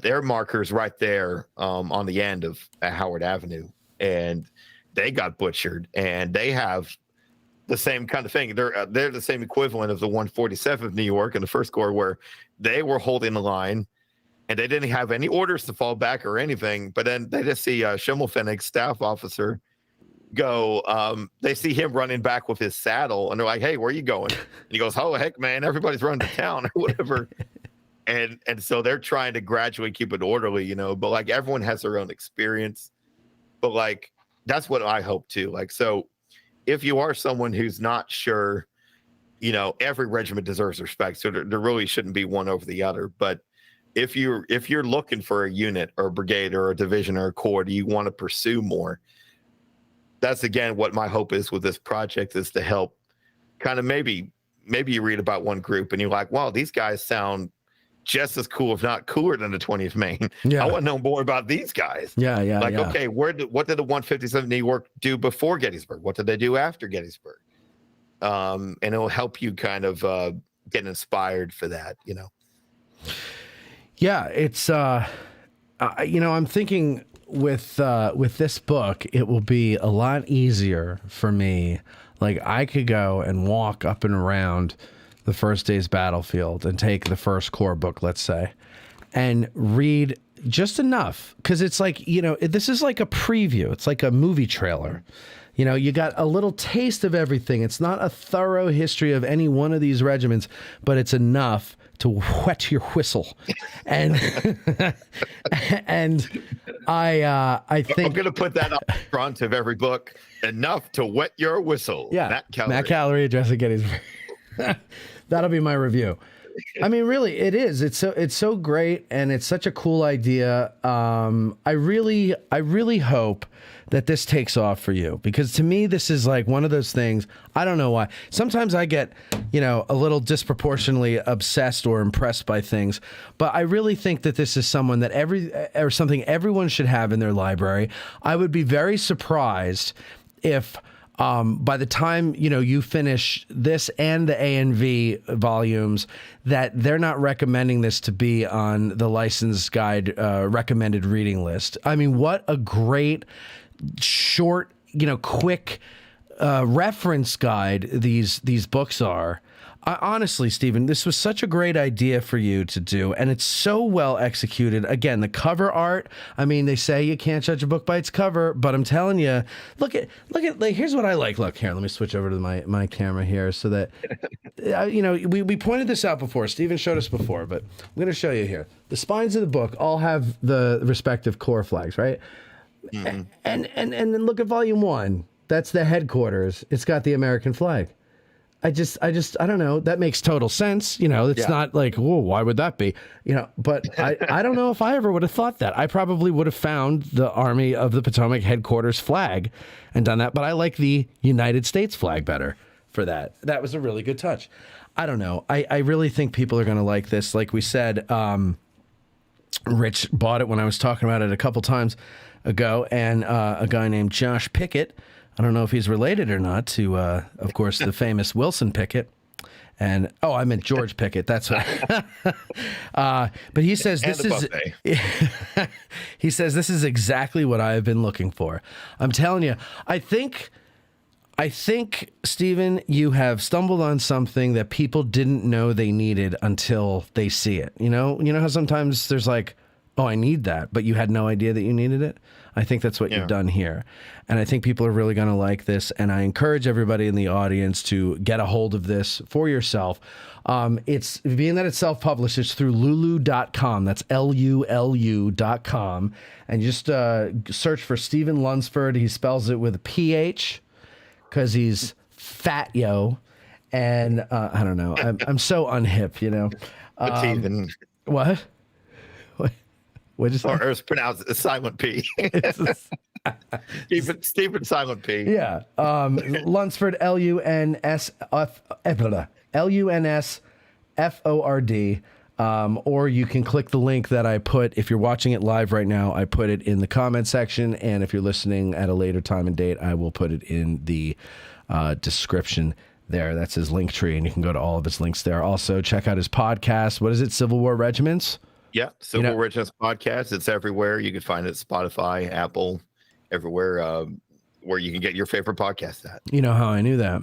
their markers right there on the end of Howard Avenue, and they got butchered, and they have the same kind of thing. They're the same equivalent of the 147th New York in the First Corps, where they were holding the line, and they didn't have any orders to fall back or anything. But then they just see Schimmelpfennig's staff officer go. They see him running back with his saddle, and they're like, "Hey, where are you going?" And he goes, "Oh heck, man, everybody's running to town or whatever." and so they're trying to gradually keep it orderly, But like everyone has their own experience, but like that's what I hope too. Like so. If you are someone who's not sure, every regiment deserves respect. So there really shouldn't be one over the other. But if you're looking for a unit or a brigade or a division or a corps, do you want to pursue more? That's again what my hope is with this project, is to help kind of maybe you read about one group and you're like, wow, these guys sound just as cool, if not cooler than the 20th Maine. Yeah. I want to know more about these guys. Yeah. Okay, what did the 157th New York do before Gettysburg? What did they do after Gettysburg? And it'll help you kind of get inspired for that, Yeah, it's I'm thinking with this book, it will be a lot easier for me. Like I could go and walk up and around the first day's battlefield and take the First Corps book, let's say, and read just enough. Because it's like, this is like a preview. It's like a movie trailer. You got a little taste of everything. It's not a thorough history of any one of these regiments, but it's enough to wet your whistle. And and I think I'm going to put that up front of every book. Enough to wet your whistle. Yeah, Matt Callery addressing Gettysburg. That'll be my review. I mean, really, it is. It's so great, and it's such a cool idea. I really hope that this takes off for you, because to me, this is like one of those things. I don't know why. Sometimes I get, a little disproportionately obsessed or impressed by things, but I really think that this is something everyone should have in their library. I would be very surprised if by the time you finish this and the A and V volumes, that they're not recommending this to be on the License Guide recommended reading list. I mean, what a great short, quick reference guide these books are. Honestly, Stephen, this was such a great idea for you to do, and it's so well executed. Again, the cover art. I mean, they say you can't judge a book by its cover, but I'm telling you, look at. Like, here's what I like. Look here. Let me switch over to my camera here so that we pointed this out before. Stephen showed us before, but I'm going to show you here. The spines of the book all have the respective corps flags, right? Mm-hmm. And then look at volume 1. That's the headquarters. It's got the American flag. I don't know. That makes total sense. It's not like, whoa, why would that be? But I don't know if I ever would have thought that. I probably would have found the Army of the Potomac headquarters flag and done that. But I like the United States flag better. for that. That was a really good touch. I don't know. I really think people are going to like this. Like we said, Rich bought it when I was talking about it a couple times ago, and a guy named Josh Pickett, I don't know if he's related or not to, of course, the famous Wilson Pickett. And I meant George Pickett. That's what. But he says this is. He says this is exactly what I have been looking for. I'm telling you. I think, Stephen, you have stumbled on something that people didn't know they needed until they see it. You know how sometimes there's like, oh, I need that, but you had no idea that you needed it. I think that's what you've done here. And I think people are really going to like this. And I encourage everybody in the audience to get a hold of this for yourself. It's being that it's self-published, it's through lulu.com. That's LULU.com. And just search for Stephen Lunsford. He spells it with a PH because he's fat, yo. And I don't know. I'm so unhip, Stephen. What? Or it's pronounced a silent P. Stephen silent P. Yeah. Lunsford, LUNSFORD. Or you can click the link that I put. If you're watching it live right now, I put it in the comment section. And if you're listening at a later time and date, I will put it in the description there. That's his link tree, and you can go to all of his links there. Also, check out his podcast. What is it? Civil War Regiments? Yeah, Civil War Regiments podcast. It's everywhere. You can find it Spotify, Apple, everywhere where you can get your favorite podcast at. You know how I knew that?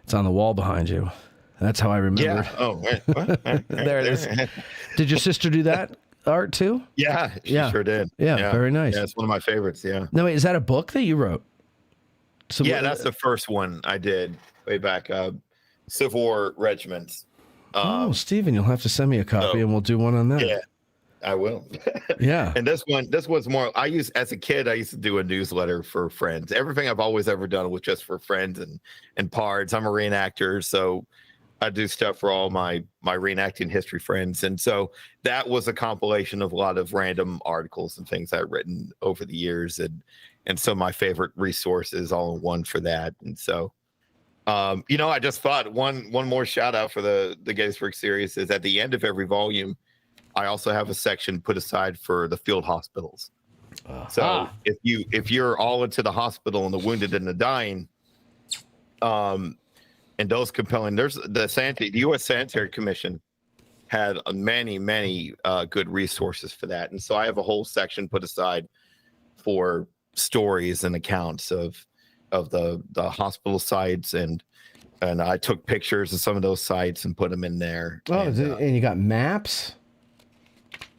It's on the wall behind you. That's how I remembered. Yeah. Oh, wait, what? There it is. Did your sister do that art too? Yeah, she sure did. Yeah, very nice. Yeah, it's one of my favorites. Yeah. No, wait, is that a book that you wrote? That's the first one I did way back. Civil War Regiments. Stephen, you'll have to send me a copy and we'll do one on that. Yeah, I will. Yeah. And this was more, as a kid, I used to do a newsletter for friends. Everything I've always ever done was just for friends and pards. I'm a reenactor, so I do stuff for all my reenacting history friends. And so that was a compilation of a lot of random articles and things I've written over the years. And so my favorite resources all in one for that. And so I just thought one more shout out for the Gettysburg series is at the end of every volume, I also have a section put aside for the field hospitals. So if you're all into the hospital and the wounded and the dying, and those compelling, there's the U.S. Sanitary Commission had many good resources for that, and so I have a whole section put aside for stories and accounts of the hospital sites, and I took pictures of some of those sites and put them in there. And you got maps?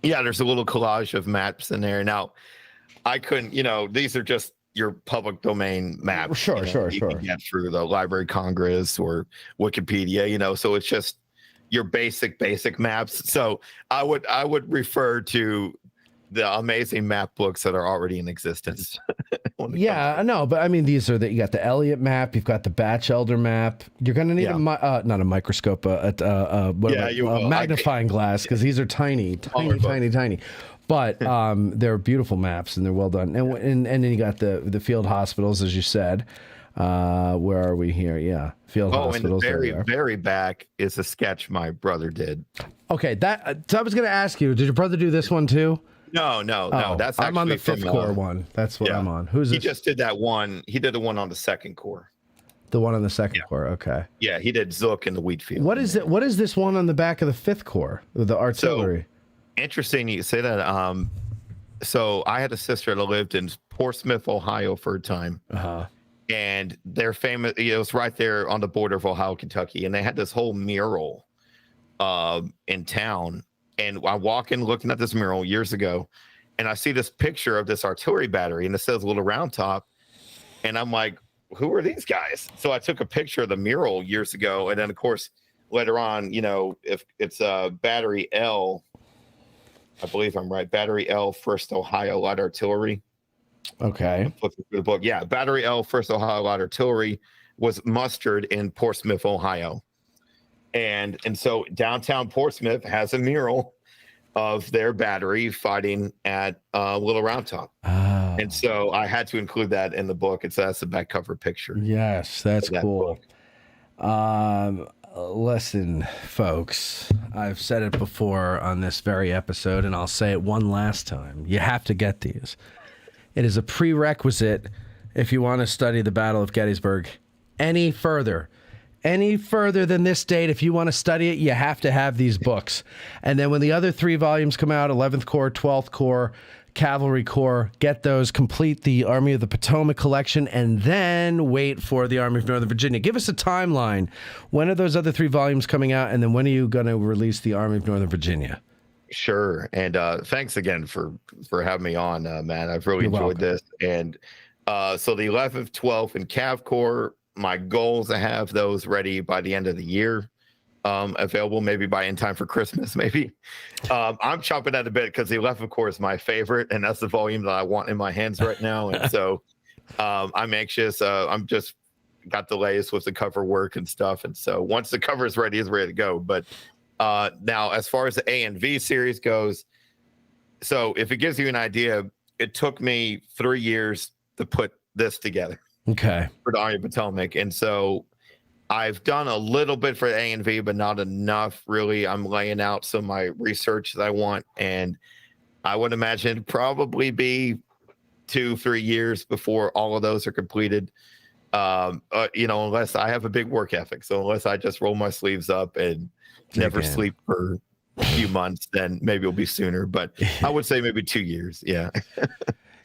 Yeah, there's a little collage of maps in there. Now, I couldn't, these are just your public domain maps. Sure. You can get through the Library of Congress or Wikipedia, so it's just your basic maps. So I would refer to the amazing map books that are already in existence. Yeah, no, but I mean, you got the Elliott map, you've got the Batchelder map. You're going to need not a microscope, a magnifying glass, because these are tiny. But they're beautiful maps and they're well done. And then you got the field hospitals, as you said. Where are we here? Yeah, field hospitals. And the very back is a sketch my brother did. Okay, so I was going to ask you, did your brother do this one too? No. That's I'm on the Fifth Corps one. That's what I'm on. He just did that one. He did the one on the Second Corps. The one on the Second Corps. Okay. Yeah, he did Zook in the wheat field. What is it? What is this one on the back of the Fifth Corps? The artillery. So, interesting you say that. So I had a sister that lived in Portsmouth, Ohio for a time. And they're famous. It was right there on the border of Ohio, Kentucky, and they had this whole mural in town. And I'm looking at this mural years ago, and I see this picture of this artillery battery, and it says Little Round Top. And I'm like, who are these guys? So I took a picture of the mural years ago. And then, of course, later on, if it's Battery L, I believe I'm right, Battery L, 1st Ohio Light Artillery. Okay. Flipping through the book. Yeah, Battery L, 1st Ohio Light Artillery was mustered in Portsmouth, Ohio. And so downtown Portsmouth has a mural of their battery fighting at Little Round Top. And so I had to include that in the book. That's the back cover picture. Yes, that's cool. Listen, folks, I've said it before on this very episode, and I'll say it one last time. You have to get these. It is a prerequisite if you want to study the Battle of Gettysburg any further than this date. If you want to study it, you have to have these books. And then when the other 3 volumes come out, 11th Corps, 12th Corps, Cavalry Corps, get those, complete the Army of the Potomac collection, and then wait for the Army of Northern Virginia. Give us a timeline. When are those other 3 volumes coming out, and then when are you going to release the Army of Northern Virginia? Sure. And thanks again for having me on, Matt. I've really enjoyed this. And so the 11th, 12th, and Cav Corps, my goal is to have those ready by the end of the year. Available maybe by in time for Christmas, maybe. I'm chomping at a bit because the 11th Corps is my favorite, and that's the volume that I want in my hands right now. And so I'm anxious. I'm just got delays with the cover work and stuff. And so once the cover is ready, it's ready to go. But now, as far as the A and V series goes, so if it gives you an idea, it took me 3 years to put this together. Okay. For the Army of Potomac. And so I've done a little bit for A and V, but not enough, really. I'm laying out some of my research that I want, and I would imagine it'd probably be 2-3 years before all of those are completed. Unless I have a big work ethic. So unless I just roll my sleeves up and never sleep for a few months, then maybe it'll be sooner. But I would say maybe 2 years. Yeah.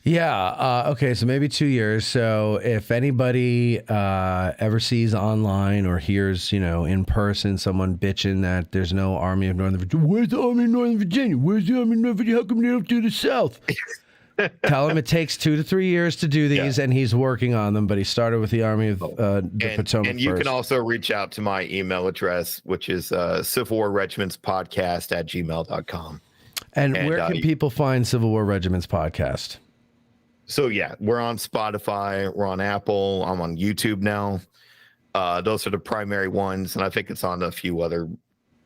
Yeah. Okay. So maybe 2 years. So if anybody ever sees online or hears, in person, someone bitching that there's no Army of Northern Virginia, where's the Army of Northern Virginia? Where's the Army of Northern Virginia? How come they don't do the South? Tell him it takes 2 to 3 years to do these, and he's working on them. But he started with the Army of the Potomac. And you first. can also reach out to my email address, which is civilwarregimentspodcast@gmail.com. And where can people find Civil War Regiments podcast? So yeah, we're on Spotify, we're on Apple, I'm on YouTube now. Those are the primary ones, and I think it's on a few other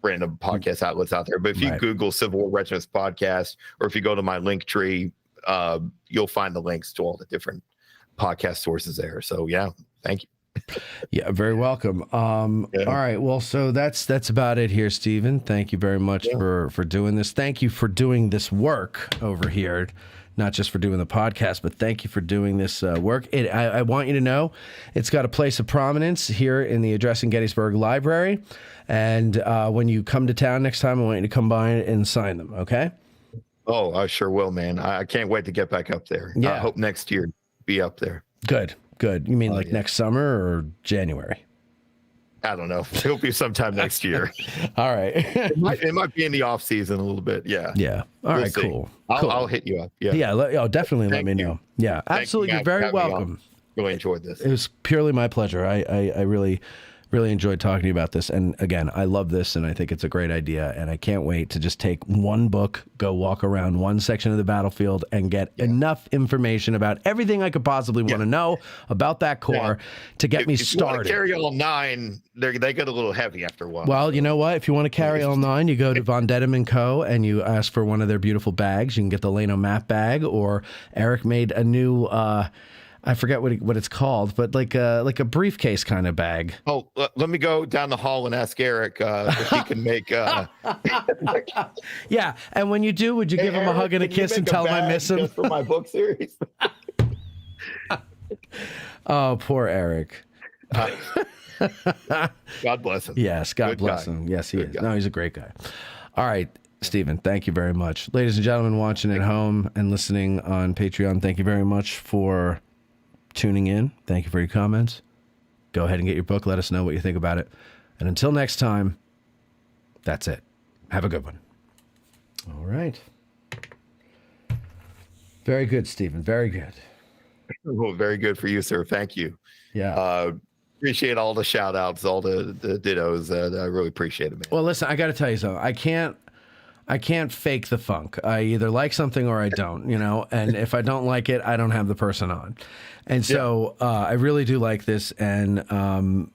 random podcast outlets out there. But if you Google Civil War Regiments podcast, or if you go to my link tree, you'll find the links to all the different podcast sources there. So yeah, thank you. Yeah, very welcome. All right. Well, so that's about it here, Stephen. Thank you very much for doing this. Thank you for doing this work over here. Not just for doing the podcast, but thank you for doing this work. I want you to know it's got a place of prominence here in the Addressing Gettysburg Library. And when you come to town next time, I want you to come by and sign them, okay? Oh, I sure will, man. I can't wait to get back up there. Yeah. I hope next year be up there. Good. You mean next summer or January? I don't know. It'll be sometime next year. All right. it might be in the off season a little bit. Yeah. Yeah. All right. Cool. I'll hit you up. Yeah. Yeah. Definitely let me know. Yeah. Absolutely. You're very welcome. Really enjoyed this. It was purely my pleasure. I really enjoyed talking to you about this. And again, I love this, and I think it's a great idea. And I can't wait to just take one book, go walk around one section of the battlefield, and get enough information about everything I could possibly want to know about that corps to get me started. If you carry all 9, they get a little heavy after a while. Well, you know what? If you want to carry all 9, you go to Von Dedham & Co. and you ask for one of their beautiful bags. You can get the Leno map bag, or Eric made a new I forget what it's called, but like a briefcase kind of bag. Oh, let me go down the hall and ask Eric if he can make. Yeah, and when you do, would you give him a hug and a kiss and tell him I miss him? Just for my book series. Oh, poor Eric. God bless him. Yes, God bless him. Yes, he is. No, he's a great guy. All right, Stephen, thank you very much. Ladies and gentlemen watching at home and listening on Patreon, thank you very much for tuning in. Thank you for your comments. Go ahead and get your book. Let us know what you think about it. And until next time, that's it. Have a good one. All right. Very good, Stephen. Very good. Well, very good for you, sir. Thank you. Yeah. Appreciate all the shout outs, all the dittos. I really appreciate it, man. Well, listen, I got to tell you something. I can't fake the funk. I either like something or I don't, and if I don't like it, I don't have the person on. And so I really do like this, and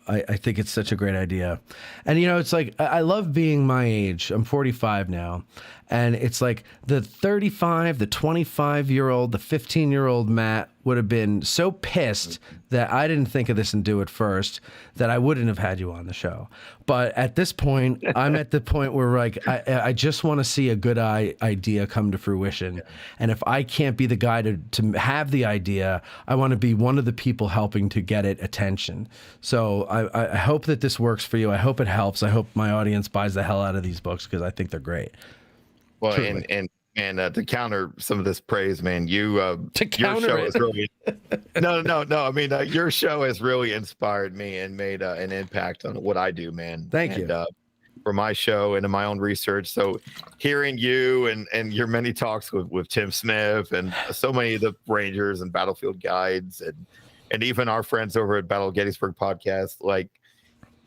I think it's such a great idea. And, it's like I love being my age. I'm 45 now, and it's like the 35, the 25-year-old, the 15-year-old Matt would have been so pissed that I didn't think of this and do it first that I wouldn't have had you on the show. But at this point, I'm at the point where like I just want to see a good idea come to fruition. And if I can't be the guy to have the idea, I want to be one of the people helping to get it attention. So I hope that this works for you. I hope it helps. I hope my audience buys the hell out of these books because I think they're great. Well, and to counter some of this praise, man, your show has really no. I mean, your show has really inspired me and made an impact on what I do, man. Thank you. For my show and in my own research. So hearing you and your many talks with Tim Smith and so many of the Rangers and Battlefield Guides and even our friends over at Battle of Gettysburg podcast, like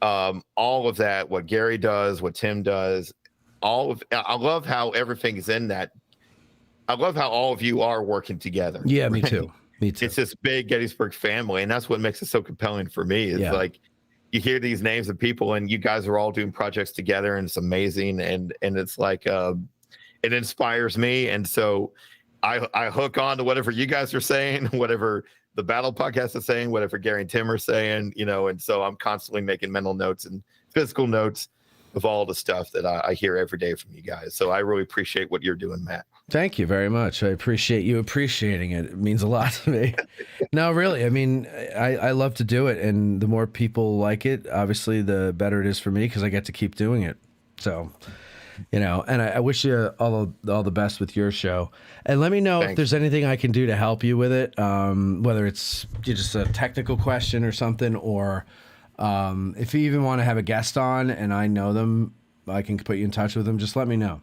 all of that, what Gary does, what Tim does, I love how everything is in that. I love how all of you are working together. Yeah, me too. Me too. It's this big Gettysburg family, and that's what makes it so compelling for me. It's like you hear these names of people, and you guys are all doing projects together, and it's amazing. And it's like it inspires me, and so I hook on to whatever you guys are saying, whatever the Battle podcast is saying, whatever Gary and Tim are saying, and so I'm constantly making mental notes and physical notes of all the stuff that I hear every day from you guys. So I really appreciate what you're doing, Matt. Thank you very much. I appreciate you appreciating it. It means a lot to me. No, really. I mean, I love to do it. And the more people like it, obviously, the better it is for me because I get to keep doing it. So, and I wish you all the best with your show. And let me know if there's anything I can do to help you with it, whether it's just a technical question or something, or if you even want to have a guest on and I know them, I can put you in touch with them. Just let me know.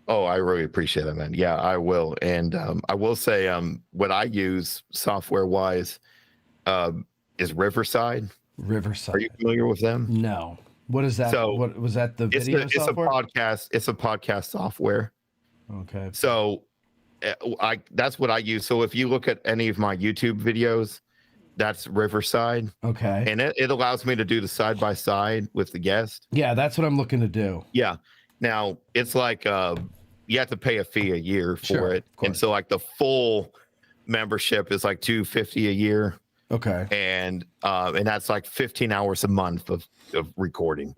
Oh, I really appreciate it, man. Yeah, I will. And I will say what I use software wise is Riverside. Riverside. Are you familiar with them? No. What is that? So what was that? The video software? It's a podcast software. Okay. So that's what I use. So if you look at any of my YouTube videos, that's Riverside. Okay. And it allows me to do the side by side with the guest. Yeah, that's what I'm looking to do. Yeah. Now it's like you have to pay a fee a year for it, and so like the full membership is like $250 a year. Okay. And that's like 15 hours a month of recording,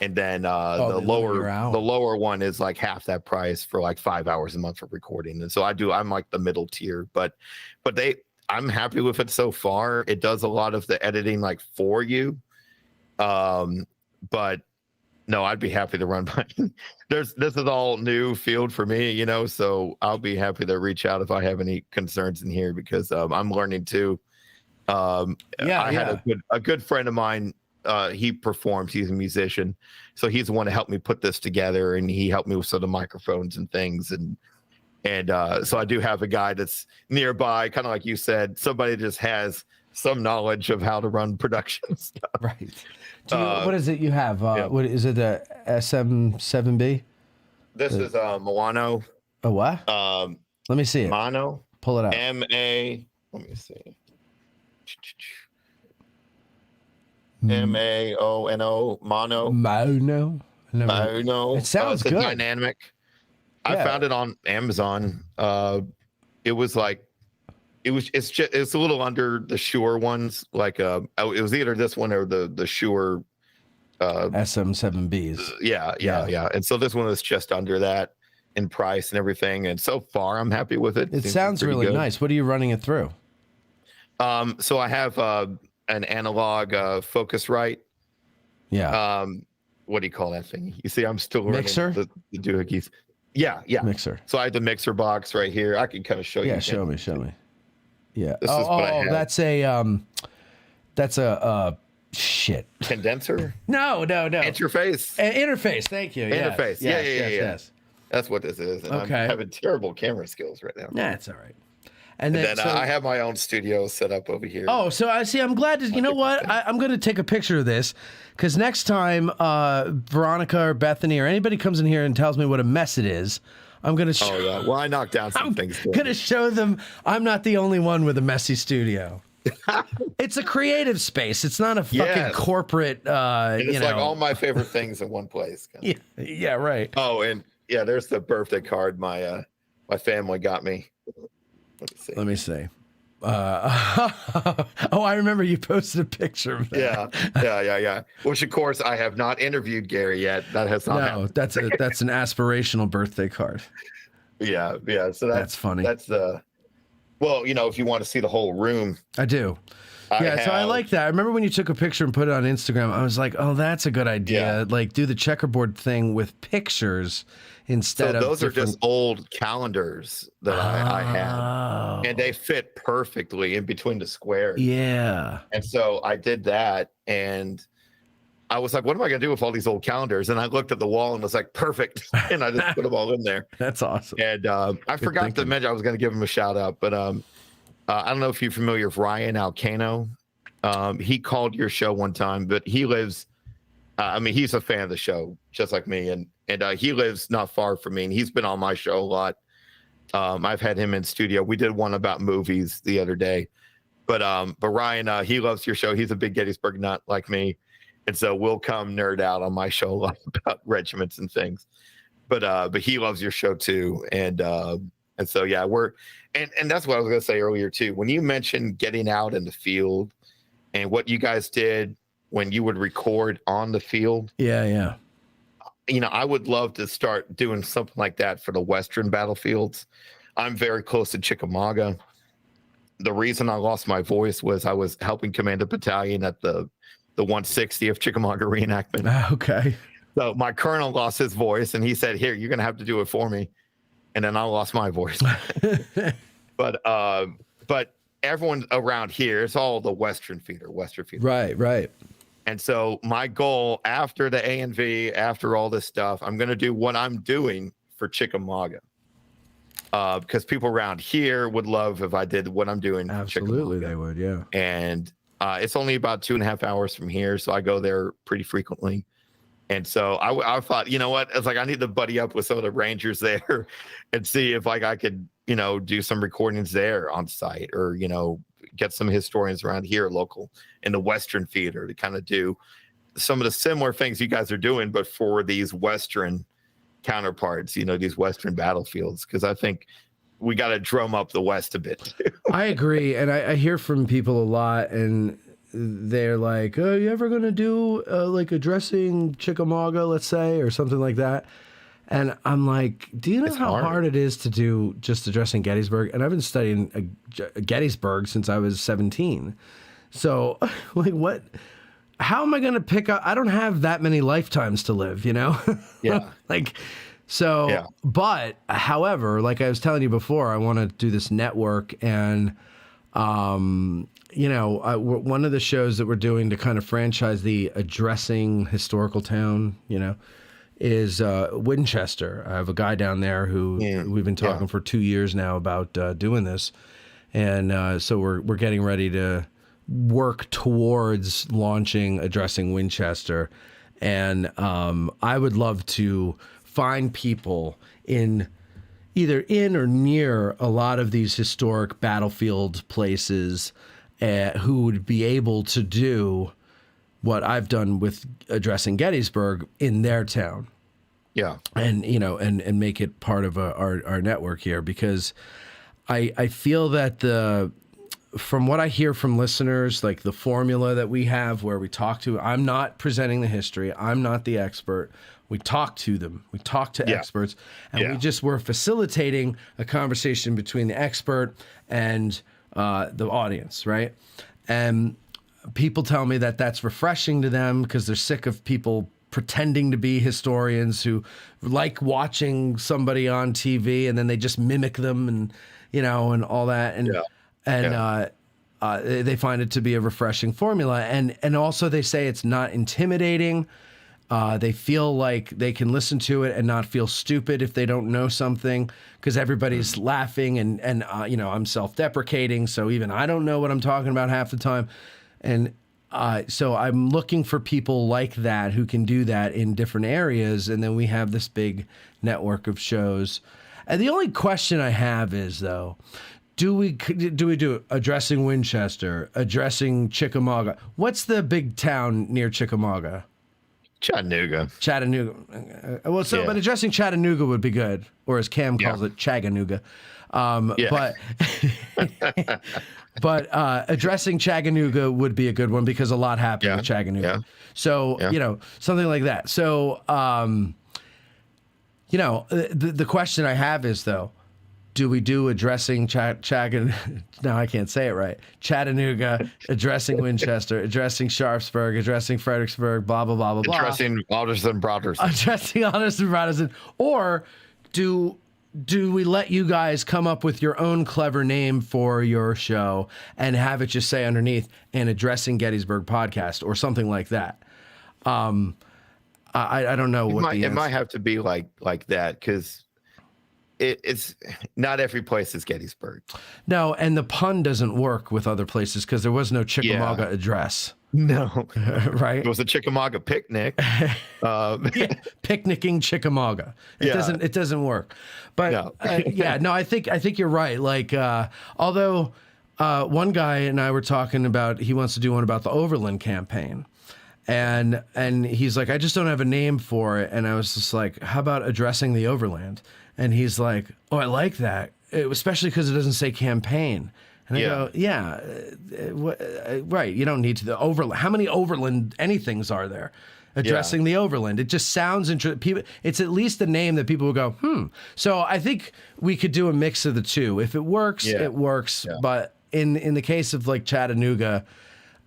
and then the lower one is like half that price for like 5 hours a month of recording. And so I'm like the middle tier, but I'm happy with it so far. It does a lot of the editing like for you, but. No, I'd be happy to run by. This is all new field for me, so I'll be happy to reach out if I have any concerns in here because I'm learning too. I had a good friend of mine. He performs. He's a musician, so he's the one to help me put this together, and he helped me with some of the microphones and things. And so I do have a guy that's nearby, kind of like you said, somebody that just has some knowledge of how to run production stuff. Right. What is it you have? What is it? The SM7B? This is Milano. A what? Let me see it. Mono. Pull it up. M-A. Let me see. M-A-O-N-O. Mono. Mono. It sounds good. Dynamic. I found it on Amazon. It was like. It's a little under the Shure ones. Like it was either this one or the Shure SM7Bs. Yeah. And so this one is just under that in price and everything. And so far, I'm happy with it. It sounds really good. Nice. What are you running it through? So I have an analog Focusrite. Yeah. What do you call that thing? You see, I'm still learning the doohickeys. Yeah. Mixer. So I have the mixer box right here. I can kind of show you. Yeah, show me. Yeah. This is what I have. That's a shit condenser. No. Interface. Interface. Thank you. Interface. Yes. That's what this is. And okay. I'm having terrible camera skills right now. That's all right. And then I have my own studio set up over here. Oh, so I see. I'm glad to. You know what? I'm going to take a picture of this because next time Veronica or Bethany or anybody comes in here and tells me what a mess it is, I'm going to show. Oh, yeah. Well, I knocked down some things. I'm going to show them I'm not the only one with a messy studio. It's a creative space. It's not a fucking corporate, and it's like all my favorite things in one place. Yeah, right. Oh, and yeah, there's the birthday card my family got me. Let me see. Oh, I remember you posted a picture of that. Yeah. Which, of course, I have not interviewed Gary yet. That has not happened. That's an aspirational birthday card. Yeah. So That's funny. That's well, if you want to see the whole room, I do. So I like that. I remember when you took a picture and put it on Instagram, I was like, oh, that's a good idea. Yeah. Like, do the checkerboard thing with pictures instead of those are just old calendars that I had, and they fit perfectly in between the squares. Yeah. And so I did that, and I was like, what am I going to do with all these old calendars? And I looked at the wall and was like, perfect. And I just put them all in there. That's awesome. And I forgot to mention, I was going to give him a shout out, but I don't know if you're familiar with Ryan Alcano. He called your show one time, but he lives, he's a fan of the show, just like me. And he lives not far from me, and he's been on my show a lot. I've had him in studio. We did one about movies the other day. But Ryan, he loves your show. He's a big Gettysburg nut like me. And so we'll come nerd out on my show a lot about regiments and things. But he loves your show too. And so yeah, and that's what I was gonna say earlier too. When you mentioned getting out in the field and what you guys did when you would record on the field. Yeah. I would love to start doing something like that for the Western battlefields. I'm very close to Chickamauga. The reason I lost my voice was I was helping command a battalion at the 160th Chickamauga reenactment. Okay. So my colonel lost his voice, and he said, here, you're going to have to do it for me. And then I lost my voice. But everyone around here, it's all the Western feeder. Right. And so my goal after the A&V, after all this stuff, I'm going to do what I'm doing for Chickamauga. Because people around here would love if I did what I'm doing. Absolutely, they would, yeah. And it's only about 2.5 hours from here, so I go there pretty frequently. And so I thought, you know what? It's like I need to buddy up with some of the Rangers there and see if I could, do some recordings there on site, or get some historians around here local in the Western theater to kind of do some of the similar things you guys are doing, but for these Western counterparts, these Western battlefields, because I think we got to drum up the West a bit too. I agree. And I hear from people a lot, and they're like, oh, you ever going to do like addressing Chickamauga, let's say, or something like that? And I'm like, do you know how hard it is to do just addressing Gettysburg? And I've been studying Gettysburg since I was 17. So like how am I going to pick up? I don't have that many lifetimes to live, Yeah. Yeah. But however, like I was telling you before, I want to do this network, and, one of the shows that we're doing to kind of franchise the addressing historical town, is Winchester. I have a guy down there who we've been talking for 2 years now about doing this. And so we're getting ready to work towards launching Addressing Winchester. And I would love to find people either in or near a lot of these historic battlefield places who would be able to do what I've done with Addressing Gettysburg in their town. Yeah. And, and make it part of our network here, because I feel that from what I hear from listeners, like the formula that we have where we talk to, I'm not presenting the history. I'm not the expert. We talk to them. We talk to experts, and we're facilitating a conversation between the expert and the audience, right? And people tell me that that's refreshing to them because they're sick of people pretending to be historians who like watching somebody on TV and then they just mimic them and, and all that. And, they find it to be a refreshing formula. And also they say it's not intimidating. They feel like they can listen to it and not feel stupid if they don't know something, because everybody's laughing and I'm self-deprecating. So even I don't know what I'm talking about half the time. And so I'm looking for people like that who can do that in different areas. And then we have this big network of shows. And the only question I have is, though, do we do Addressing Winchester, Addressing Chickamauga? What's the big town near Chickamauga? Chattanooga. But Addressing Chattanooga would be good, or as Cam calls it, Chagganooga. But But addressing Chattanooga would be a good one because a lot happened with Chattanooga. Yeah. So, something like that. So, the question I have is, though, do we do addressing Chattanooga? No, I can't say it right. Chattanooga, addressing Winchester, addressing Sharpsburg, addressing Fredericksburg, blah, blah, blah, blah, blah. Addressing Alderson Broderson. Addressing Alderson Broderson. Or do we let you guys come up with your own clever name for your show and have it just say underneath an Addressing Gettysburg podcast or something like that? I don't know It might have to be like that because it's not every place is Gettysburg. No, and the pun doesn't work with other places because there was no Chickamauga address. No. Right? It was a Chickamauga picnic. Picnicking Chickamauga. It doesn't work. But No. I think you're right. Like although one guy and I were talking about, he wants to do one about the Overland campaign. And he's like, I just don't have a name for it. And I was just like, how about Addressing the Overland? And he's like, oh, I like that, especially because it doesn't say campaign. And I go, right. You don't need to. The Overland. How many Overland anythings are there? Addressing the Overland. It just sounds interesting. It's at least a name that people will go, So I think we could do a mix of the two. If it works, it works. Yeah. But in the case of like Chattanooga,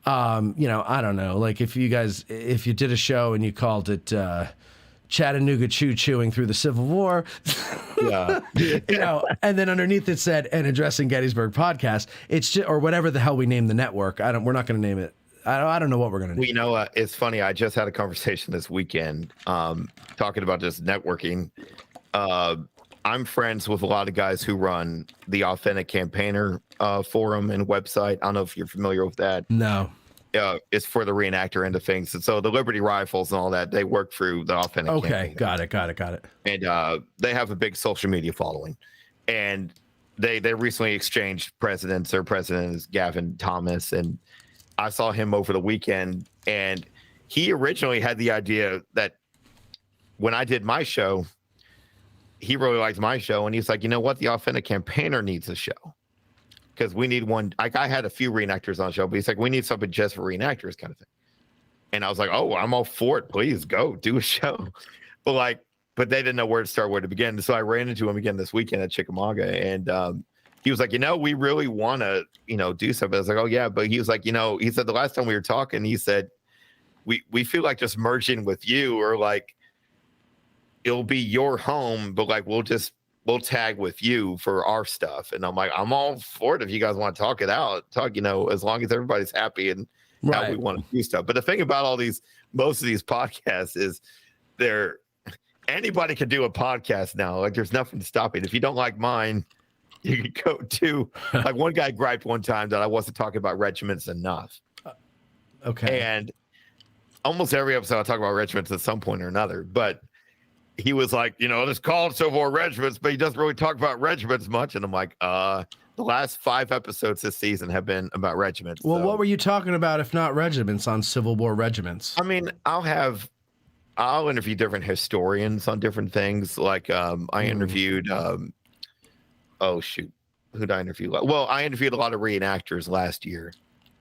I don't know. Like if you did a show and you called it Chattanooga chewing through the Civil War, and then underneath it said an Addressing Gettysburg podcast. It's just, or whatever the hell we name the network. We're not going to name it. I don't know what we're going to name. It's funny. I just had a conversation this weekend talking about just networking. I'm friends with a lot of guys who run the Authentic Campaigner forum and website. I don't know if you're familiar with that. No. It's for the reenactor end of things. And so the Liberty Rifles and all that, they work through the Authentic Campaigner. Got it. And they have a big social media following. And they recently exchanged presidents. Their president is Gavin Thomas. And I saw him over the weekend. And he originally had the idea that when I did my show, he really liked my show. And he's like, you know what? The Authentic Campaigner needs a show. Because we need one. Like I had a few reenactors on the show, but he's like, we need something just for reenactors kind of thing. And I was like, oh, I'm all for it. Please go do a show. But they didn't know where to start, where to begin. So I ran into him again this weekend at Chickamauga. And he was like, we really want to, do something. I was like, oh, yeah. But he was like, he said the last time we were talking, he said, we feel like just merging with you or like it'll be your home, but like we'll tag with you for our stuff. And I'm like, I'm all for it if you guys want to talk it out. As long as everybody's happy and how we want to do stuff. But the thing about most of these podcasts is anybody can do a podcast now. Like there's nothing stopping. If you don't like mine, you can go to like one guy griped one time that I wasn't talking about regiments enough. Okay. And almost every episode I talk about regiments at some point or another, but he was like, it's called Civil War Regiments, but he doesn't really talk about regiments much. And I'm like, the last 5 episodes this season have been about regiments. Well, what were you talking about if not regiments on Civil War regiments? I mean, I'll interview different historians on different things. Like I interviewed, who'd I interview? Well, I interviewed a lot of reenactors last year.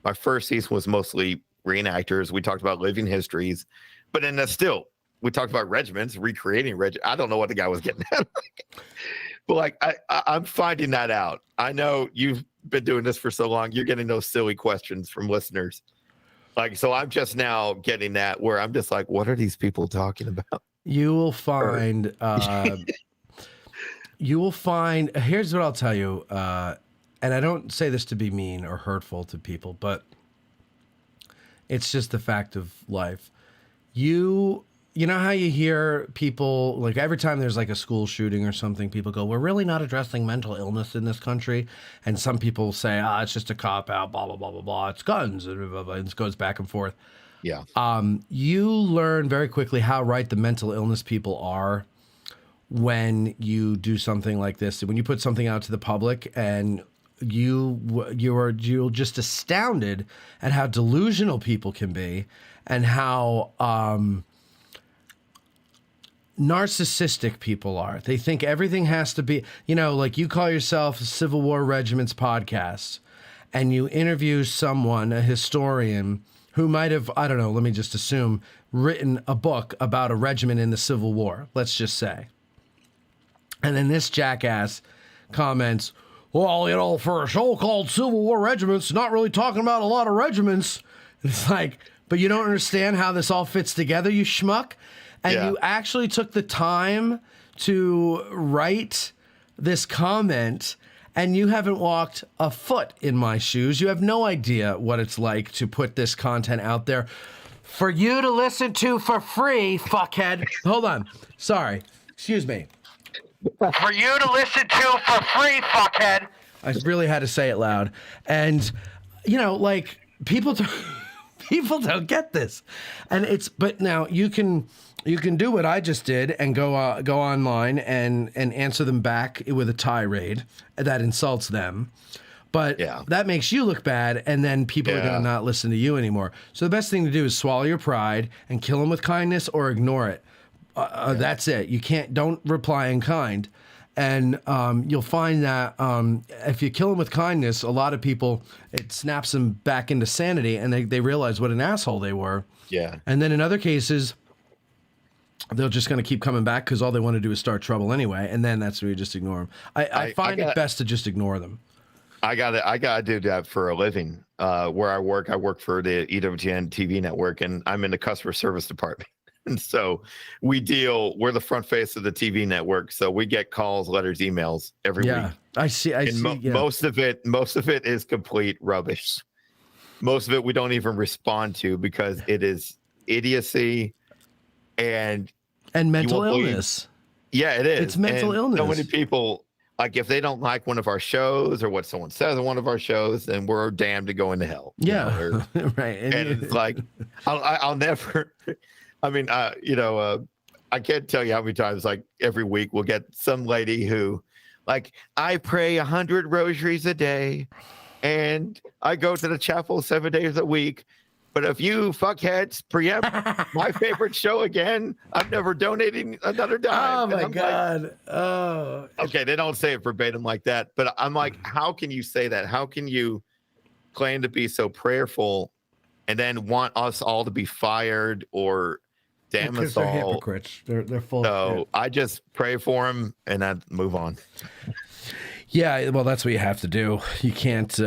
My first season was mostly reenactors. We talked about living histories, but then we talked about regiments, recreating regiments. I don't know what the guy was getting at. But I'm finding that out. I know you've been doing this for so long. You're getting those silly questions from listeners. So I'm just now getting that where I'm just like, what are these people talking about? You will find, here's what I'll tell you. And I don't say this to be mean or hurtful to people, but it's just the fact of life. You know how you hear people, like every time there's like a school shooting or something, people go, we're really not addressing mental illness in this country. And some people say, it's just a cop out, blah, blah, blah, blah, blah. It's guns, and blah, blah, blah, and it goes back and forth. Yeah. You learn very quickly how right the mental illness people are when you do something like this. When you put something out to the public and you're just astounded at how delusional people can be and how narcissistic people are. They think everything has to be, like you call yourself Civil War Regiments podcast, and you interview someone, a historian, who might have, I don't know, let me just assume, written a book about a regiment in the Civil War, let's just say. And then this jackass comments, well, you know, for a so-called Civil War regiments, not really talking about a lot of regiments. It's like, but you don't understand how this all fits together, you schmuck. And you actually took the time to write this comment, and you haven't walked a foot in my shoes. You have no idea what it's like to put this content out there for you to listen to for free, fuckhead. Hold on. Sorry. Excuse me. For you to listen to for free, fuckhead. I really had to say it loud. And, you know, like, people don't get this. And but now you can do what I just did and go online and answer them back with a tirade that insults them. But that makes you look bad, and then people are going to not listen to you anymore. So the best thing to do is swallow your pride and kill them with kindness or ignore it. That's it. Don't reply in kind. And you'll find that if you kill them with kindness, a lot of people, it snaps them back into sanity, and they realize what an asshole they were. Yeah. And then in other cases, they're just going to keep coming back because all they want to do is start trouble anyway. And then that's where you just ignore them. I find it best to just ignore them. I gotta do that for a living. Where I work for the EWTN TV network, and I'm in the customer service department. And so we're the front face of the TV network. So we get calls, letters, emails every week. I see. Most of it is complete rubbish. Most of it we don't even respond to because it is idiocy and mental illness. Yeah, it is. It's mental illness. So many people, like, if they don't like one of our shows or what someone says on one of our shows, then we're damned to go into hell. Yeah, right. And it's like, I'll never. I mean, I can't tell you how many times, like, every week we'll get some lady who, like, I pray 100 rosaries a day and I go to the chapel 7 days a week. But if you fuckheads preempt my favorite show again, I'm never donating another dime. Oh, my God. Okay, they don't say it verbatim like that. But I'm like, how can you say that? How can you claim to be so prayerful and then want us all to be fired or damn us all? They're hypocrites. They're full of shit. I just pray for them and then move on. Yeah, well, that's what you have to do. You can't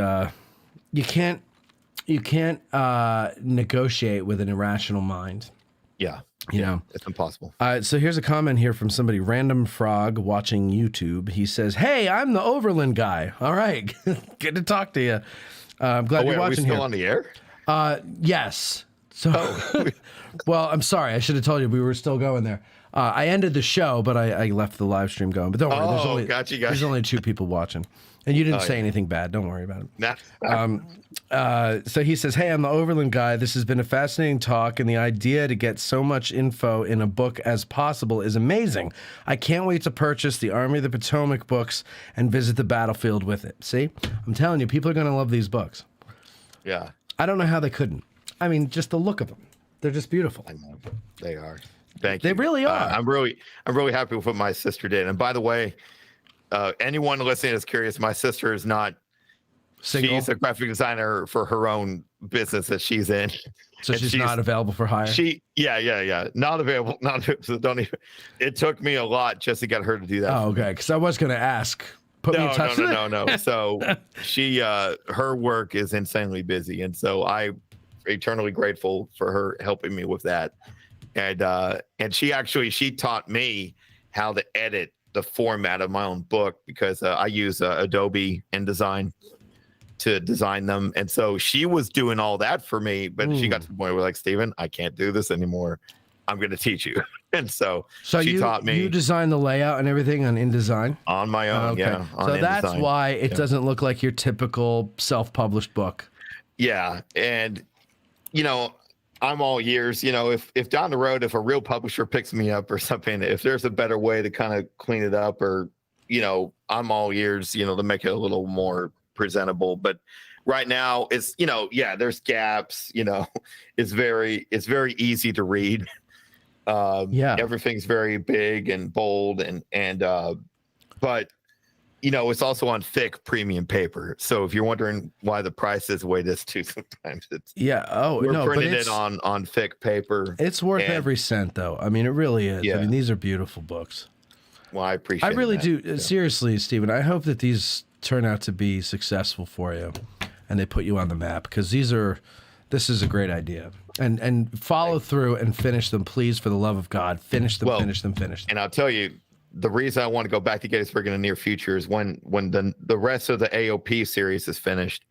negotiate with an irrational mind. Yeah. You know, it's impossible. So here's a comment here from somebody, Random Frog, watching YouTube. He says, "Hey, I'm the Overland guy. All right, good to talk to you. I'm glad you're watching are we still here." On the air? Yes. So, well, I'm sorry. I should have told you we were still going there. I ended the show, but I left the live stream going. But don't worry. There's only 2 people watching. And you didn't say anything bad. Don't worry about it. So he says, "Hey, I'm the Overland guy. This has been a fascinating talk, and the idea to get so much info in a book as possible is amazing. I can't wait to purchase the Army of the Potomac books and visit the battlefield with it." See? I'm telling you, people are going to love these books. Yeah. I don't know how they couldn't. I mean, just the look of them. They're just beautiful. I know. They are. Thank you. They really are. I'm really happy with what my sister did. And by the way, anyone listening is curious, my sister is not single. She's a graphic designer for her own business that she's in. So she's not available for hire? Yeah. Not available. So don't even. It took me a lot just to get her to do that. Oh, okay. Because I was going to ask. No. So her work is insanely busy. And so I'm eternally grateful for her helping me with that. And she taught me how to edit the format of my own book because I use Adobe InDesign to design them. And so she was doing all that for me, but she got to the point where, like, Steven, I can't do this anymore. I'm going to teach you. And so she taught me. You design the layout and everything on InDesign? On my own, okay. yeah. So that's why it doesn't look like your typical self-published book. Yeah. And, I'm all ears. If down the road, if a real publisher picks me up or something, if there's a better way to kind of clean it up or, I'm all ears, to make it a little more presentable. But right now it's, there's gaps, it's very easy to read. Everything's very big and bold but It's also on thick premium paper. So if you're wondering why the price is the way it is too, sometimes we're printing it on thick paper. It's worth every cent, though. I mean, it really is. Yeah. I mean, these are beautiful books. Well, I appreciate it. I really do. Yeah. Seriously, Stephen, I hope that these turn out to be successful for you and they put you on the map, because this is a great idea. And follow through and finish them, please, for the love of God. Finish them. And I'll tell you, the reason I want to go back to Gettysburg in the near future is when the rest of the AOP series is finished,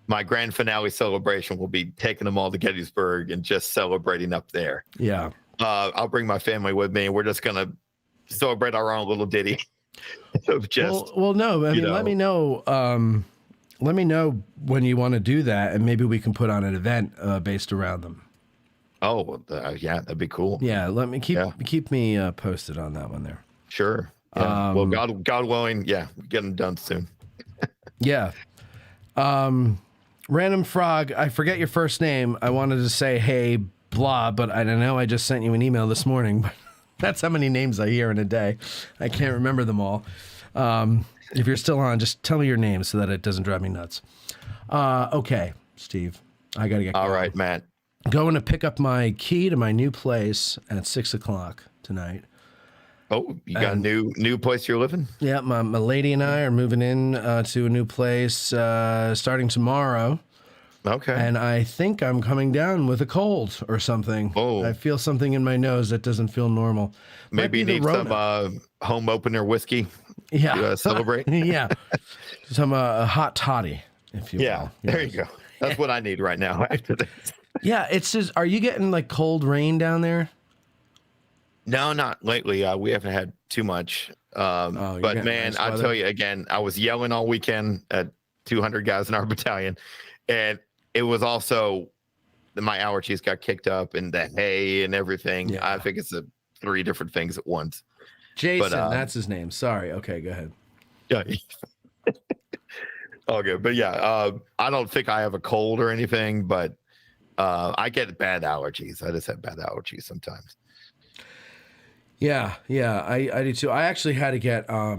my grand finale celebration will be taking them all to Gettysburg and just celebrating up there. Yeah. I'll bring my family with me, and we're just going to celebrate our own little ditty of just. Well, no. I mean, let me know. Let me know when you want to do that, and maybe we can put on an event based around them. Oh, yeah, that'd be cool. Yeah, let me keep me posted on that one there. Sure. Yeah. Well, God willing, yeah, get them done soon. Yeah. Random Frog, I forget your first name. I wanted to say hey blah, but I don't know. I just sent you an email this morning. But that's how many names I hear in a day. I can't remember them all. If you're still on, just tell me your name so that it doesn't drive me nuts. Okay, Steve, I got to get going. All right, Matt. Going to pick up my key to my new place at 6:00 tonight. Oh, you got a new place you're living? Yeah, my lady and I are moving in to a new place starting tomorrow. Okay. And I think I'm coming down with a cold or something. Oh. I feel something in my nose that doesn't feel normal. Maybe you need some home opener whiskey to celebrate. Yeah. Some hot toddy, if you will. Yeah, there you go. That's what I need right now after this. Yeah, it's just, are you getting like cold rain down there? No, not lately. We haven't had too much. But man, nice I tell you again, I was yelling all weekend at 200 guys in our battalion, and it was also my allergies got kicked up and the hay and everything. Yeah. I think it's 3 different things at once. Jason, that's his name. Sorry. Okay, go ahead. Yeah. All good. But yeah, I don't think I have a cold or anything, but I get bad allergies. I just have bad allergies sometimes. Yeah, I do too. I actually had to get, I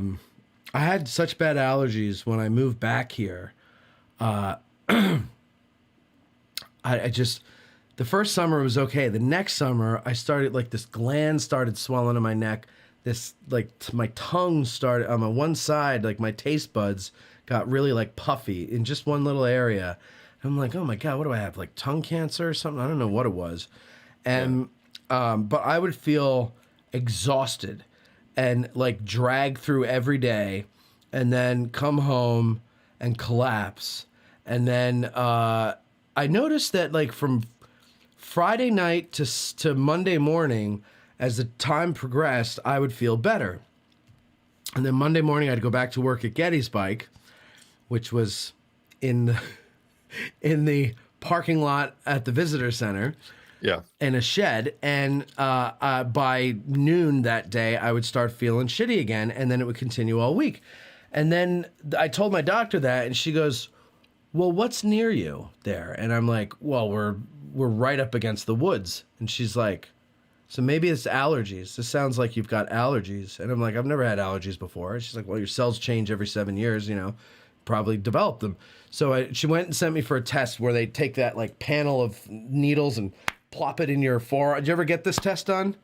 had such bad allergies when I moved back here. I just, the first summer was okay. The next summer, I started, like, this gland started swelling in my neck. This, like, my tongue started, on my one side, like, my taste buds got really, like, puffy in just one little area. I'm like, oh my God, what do I have? Like tongue cancer or something? I don't know what it was. And, but I would feel exhausted and like drag through every day and then come home and collapse. And then, I noticed that like from Friday night to Monday morning, as the time progressed, I would feel better. And then Monday morning, I'd go back to work at Gettysburg, which was in the parking lot at the visitor center. Yeah. In a shed. And by noon that day, I would start feeling shitty again, and then it would continue all week. And then I told my doctor that, and she goes, well, what's near you there? And I'm like, well, we're right up against the woods. And she's like, so maybe it's allergies. This sounds like you've got allergies. And I'm like, I've never had allergies before. She's like, well, your cells change every 7 years, probably developed them. So she went and sent me for a test where they take that like panel of needles and plop it in your forearm. Did you ever get this test done?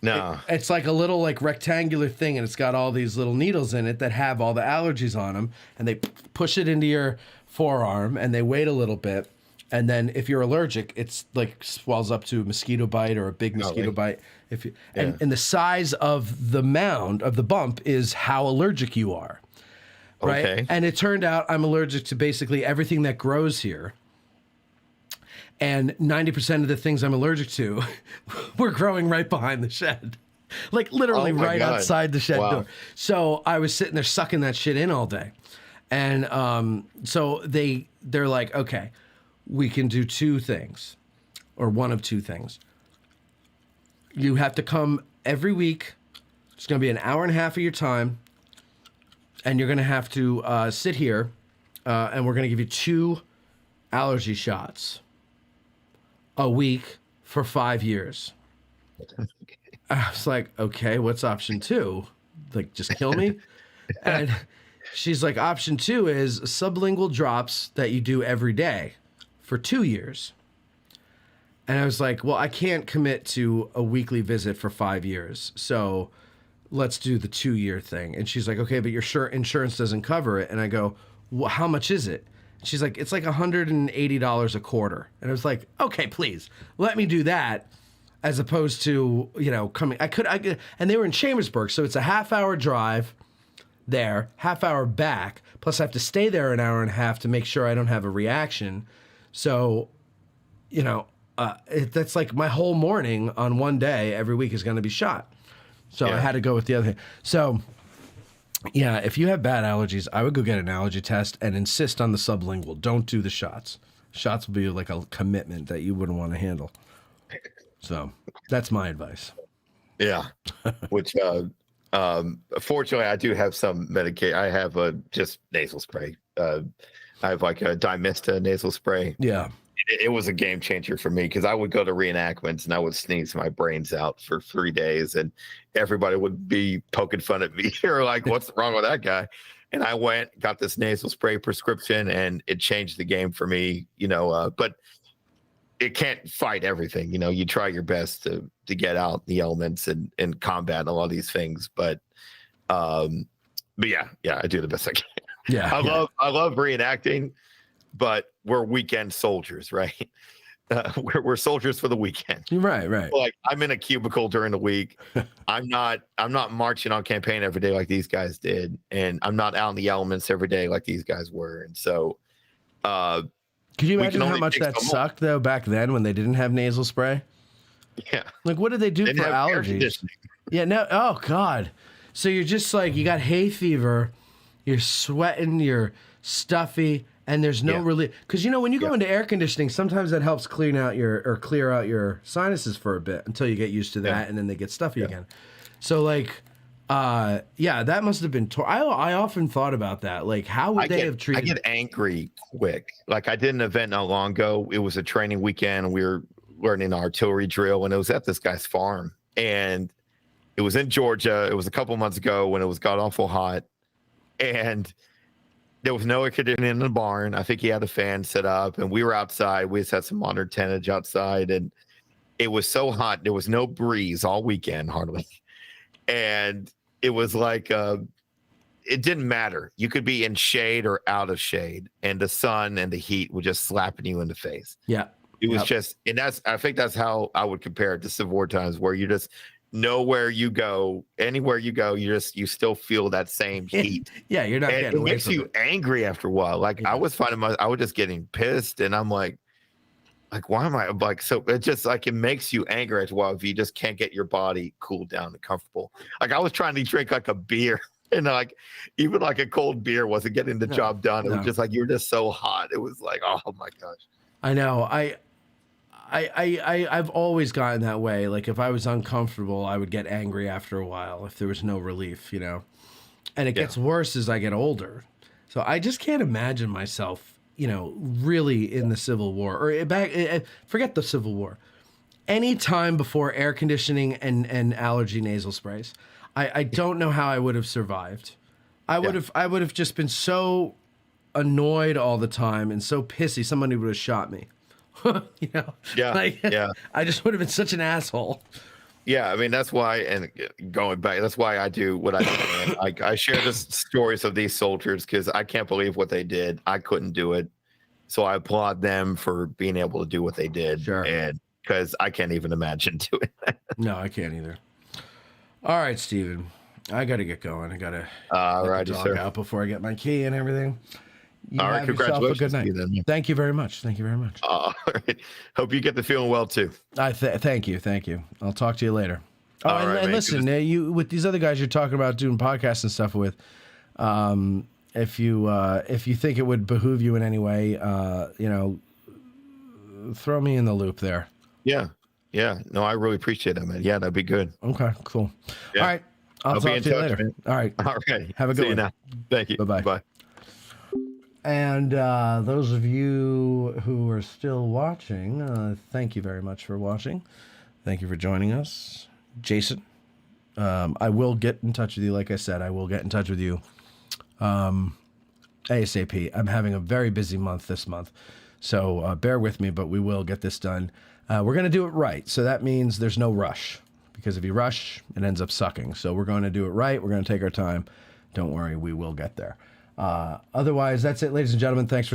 No. It's like a little like rectangular thing, and it's got all these little needles in it that have all the allergies on them, and they push it into your forearm, and they wait a little bit, and then if you're allergic, it's like swells up to a mosquito bite or a big mosquito bite. And the size of the mound of the bump is how allergic you are. Right. Okay. And it turned out I'm allergic to basically everything that grows here. And 90% of the things I'm allergic to were growing right behind the shed. Like literally right outside the shed door. So I was sitting there sucking that shit in all day. And so they're like, okay, we can do 2 things, or one of 2 things. You have to come every week. It's going to be an hour and a half of your time. And you're going to have to sit here, and we're going to give you 2 allergy shots a week for 5 years. I was like, okay, what's option 2? Like, just kill me? And she's like, option 2 is sublingual drops that you do every day for 2 years. And I was like, well, I can't commit to a weekly visit for 5 years. So let's do the 2-year thing. And she's like, okay, but your insurance doesn't cover it. And I go, well, how much is it? She's like, it's like $180 a quarter. And I was like, okay, please let me do that, as opposed to, coming. I could, and they were in Chambersburg. So it's a half-hour drive there, half-hour back. Plus I have to stay there an hour and a half to make sure I don't have a reaction. So, that's like my whole morning on one day every week is going to be shot. So I had to go with the other thing. So, yeah, if you have bad allergies, I would go get an allergy test and insist on the sublingual. Don't do the shots. Shots will be like a commitment that you wouldn't want to handle. So that's my advice. Yeah. Which, fortunately, I do have some medication. I have just nasal spray. I have like a Dymista nasal spray. Yeah. It was a game changer for me because I would go to reenactments and I would sneeze my brains out for 3 days and everybody would be poking fun at me or like, what's wrong with that guy? And I got this nasal spray prescription and it changed the game for me, but it can't fight everything. You try your best to get out the elements and combat a lot of these things. But yeah, I do the best I can. Yeah. I love reenacting. But we're weekend soldiers, right? We're soldiers for the weekend. Right. Like I'm in a cubicle during the week. I'm not marching on campaign every day like these guys did, and I'm not out in the elements every day like these guys were. And so, could you imagine how much that sucked though back then when they didn't have nasal spray? Yeah. Like, what did they do for allergies? Yeah. No. Oh God. So you're just like, you got hay fever, you're sweating, you're stuffy. And there's no relief, because when you go into air conditioning, sometimes that helps clear out your sinuses for a bit until you get used to that, and then they get stuffy again. So like, that must have been. I often thought about that. Like, how would they have treated? I get angry quick. Like I did an event not long ago. It was a training weekend. We were learning artillery drill, and it was at this guy's farm, and it was in Georgia. It was a couple months ago when it was god awful hot, and there was no air conditioning in the barn. I think he had a fan set up, and we were outside. We just had some modern tentage outside, and it was so hot. There was no breeze all weekend, hardly. And it was like, it didn't matter. You could be in shade or out of shade, and the sun and the heat were just slapping you in the face. Yeah. It was just, and I think that's how I would compare it to Civil War times, where you just nowhere you go, anywhere you go, you still feel that same heat. Yeah, you're not getting away from it. It makes you angry after a while. Like I was finding I was just getting pissed, and I'm like, why am I like? So it just like, it makes you angry after a while if you just can't get your body cooled down and comfortable. Like I was trying to drink like a beer, and like even like a cold beer wasn't getting the job done. It was just like, you're just so hot. It was like, oh my gosh. I know. I've always gotten that way. Like if I was uncomfortable, I would get angry after a while if there was no relief, and it gets worse as I get older. So I just can't imagine myself, really in the Civil War or forget the Civil War. Any time before air conditioning and allergy nasal sprays, I don't know how I would have survived. I would have just been so annoyed all the time and so pissy. Somebody would have shot me. I just would have been such an asshole. Yeah, I mean that's why, and going back, that's why I do what I do. I share the stories of these soldiers because I can't believe what they did. I couldn't do it, so I applaud them for being able to do what they did. Sure. And because I can't even imagine doing that. No, I can't either. All right, Steven, I got to get going. I got to get the dog out before I get my key and everything. All right, congratulations. A good night. Then. Thank you very much. All right. Hope you get the feeling well too. Thank you. I'll talk to you later. Oh, all right, and listen, you with these other guys you're talking about doing podcasts and stuff with, if you think it would behoove you in any way, throw me in the loop there. Yeah. No, I really appreciate that, man. Yeah, that'd be good. Okay, cool. Yeah. All right, I'll talk to you later. Man. All right. Have a good one. See you now. Thank you. Bye-bye. Bye. And those of you who are still watching, thank you very much for watching. Thank you for joining us. Jason, I will get in touch with you. Like I said, I will get in touch with you ASAP. I'm having a very busy month this month, so bear with me, but we will get this done. We're going to do it right, so that means there's no rush, because if you rush, it ends up sucking. So we're going to do it right. We're going to take our time. Don't worry, we will get there. Otherwise, that's it, ladies and gentlemen. Thanks for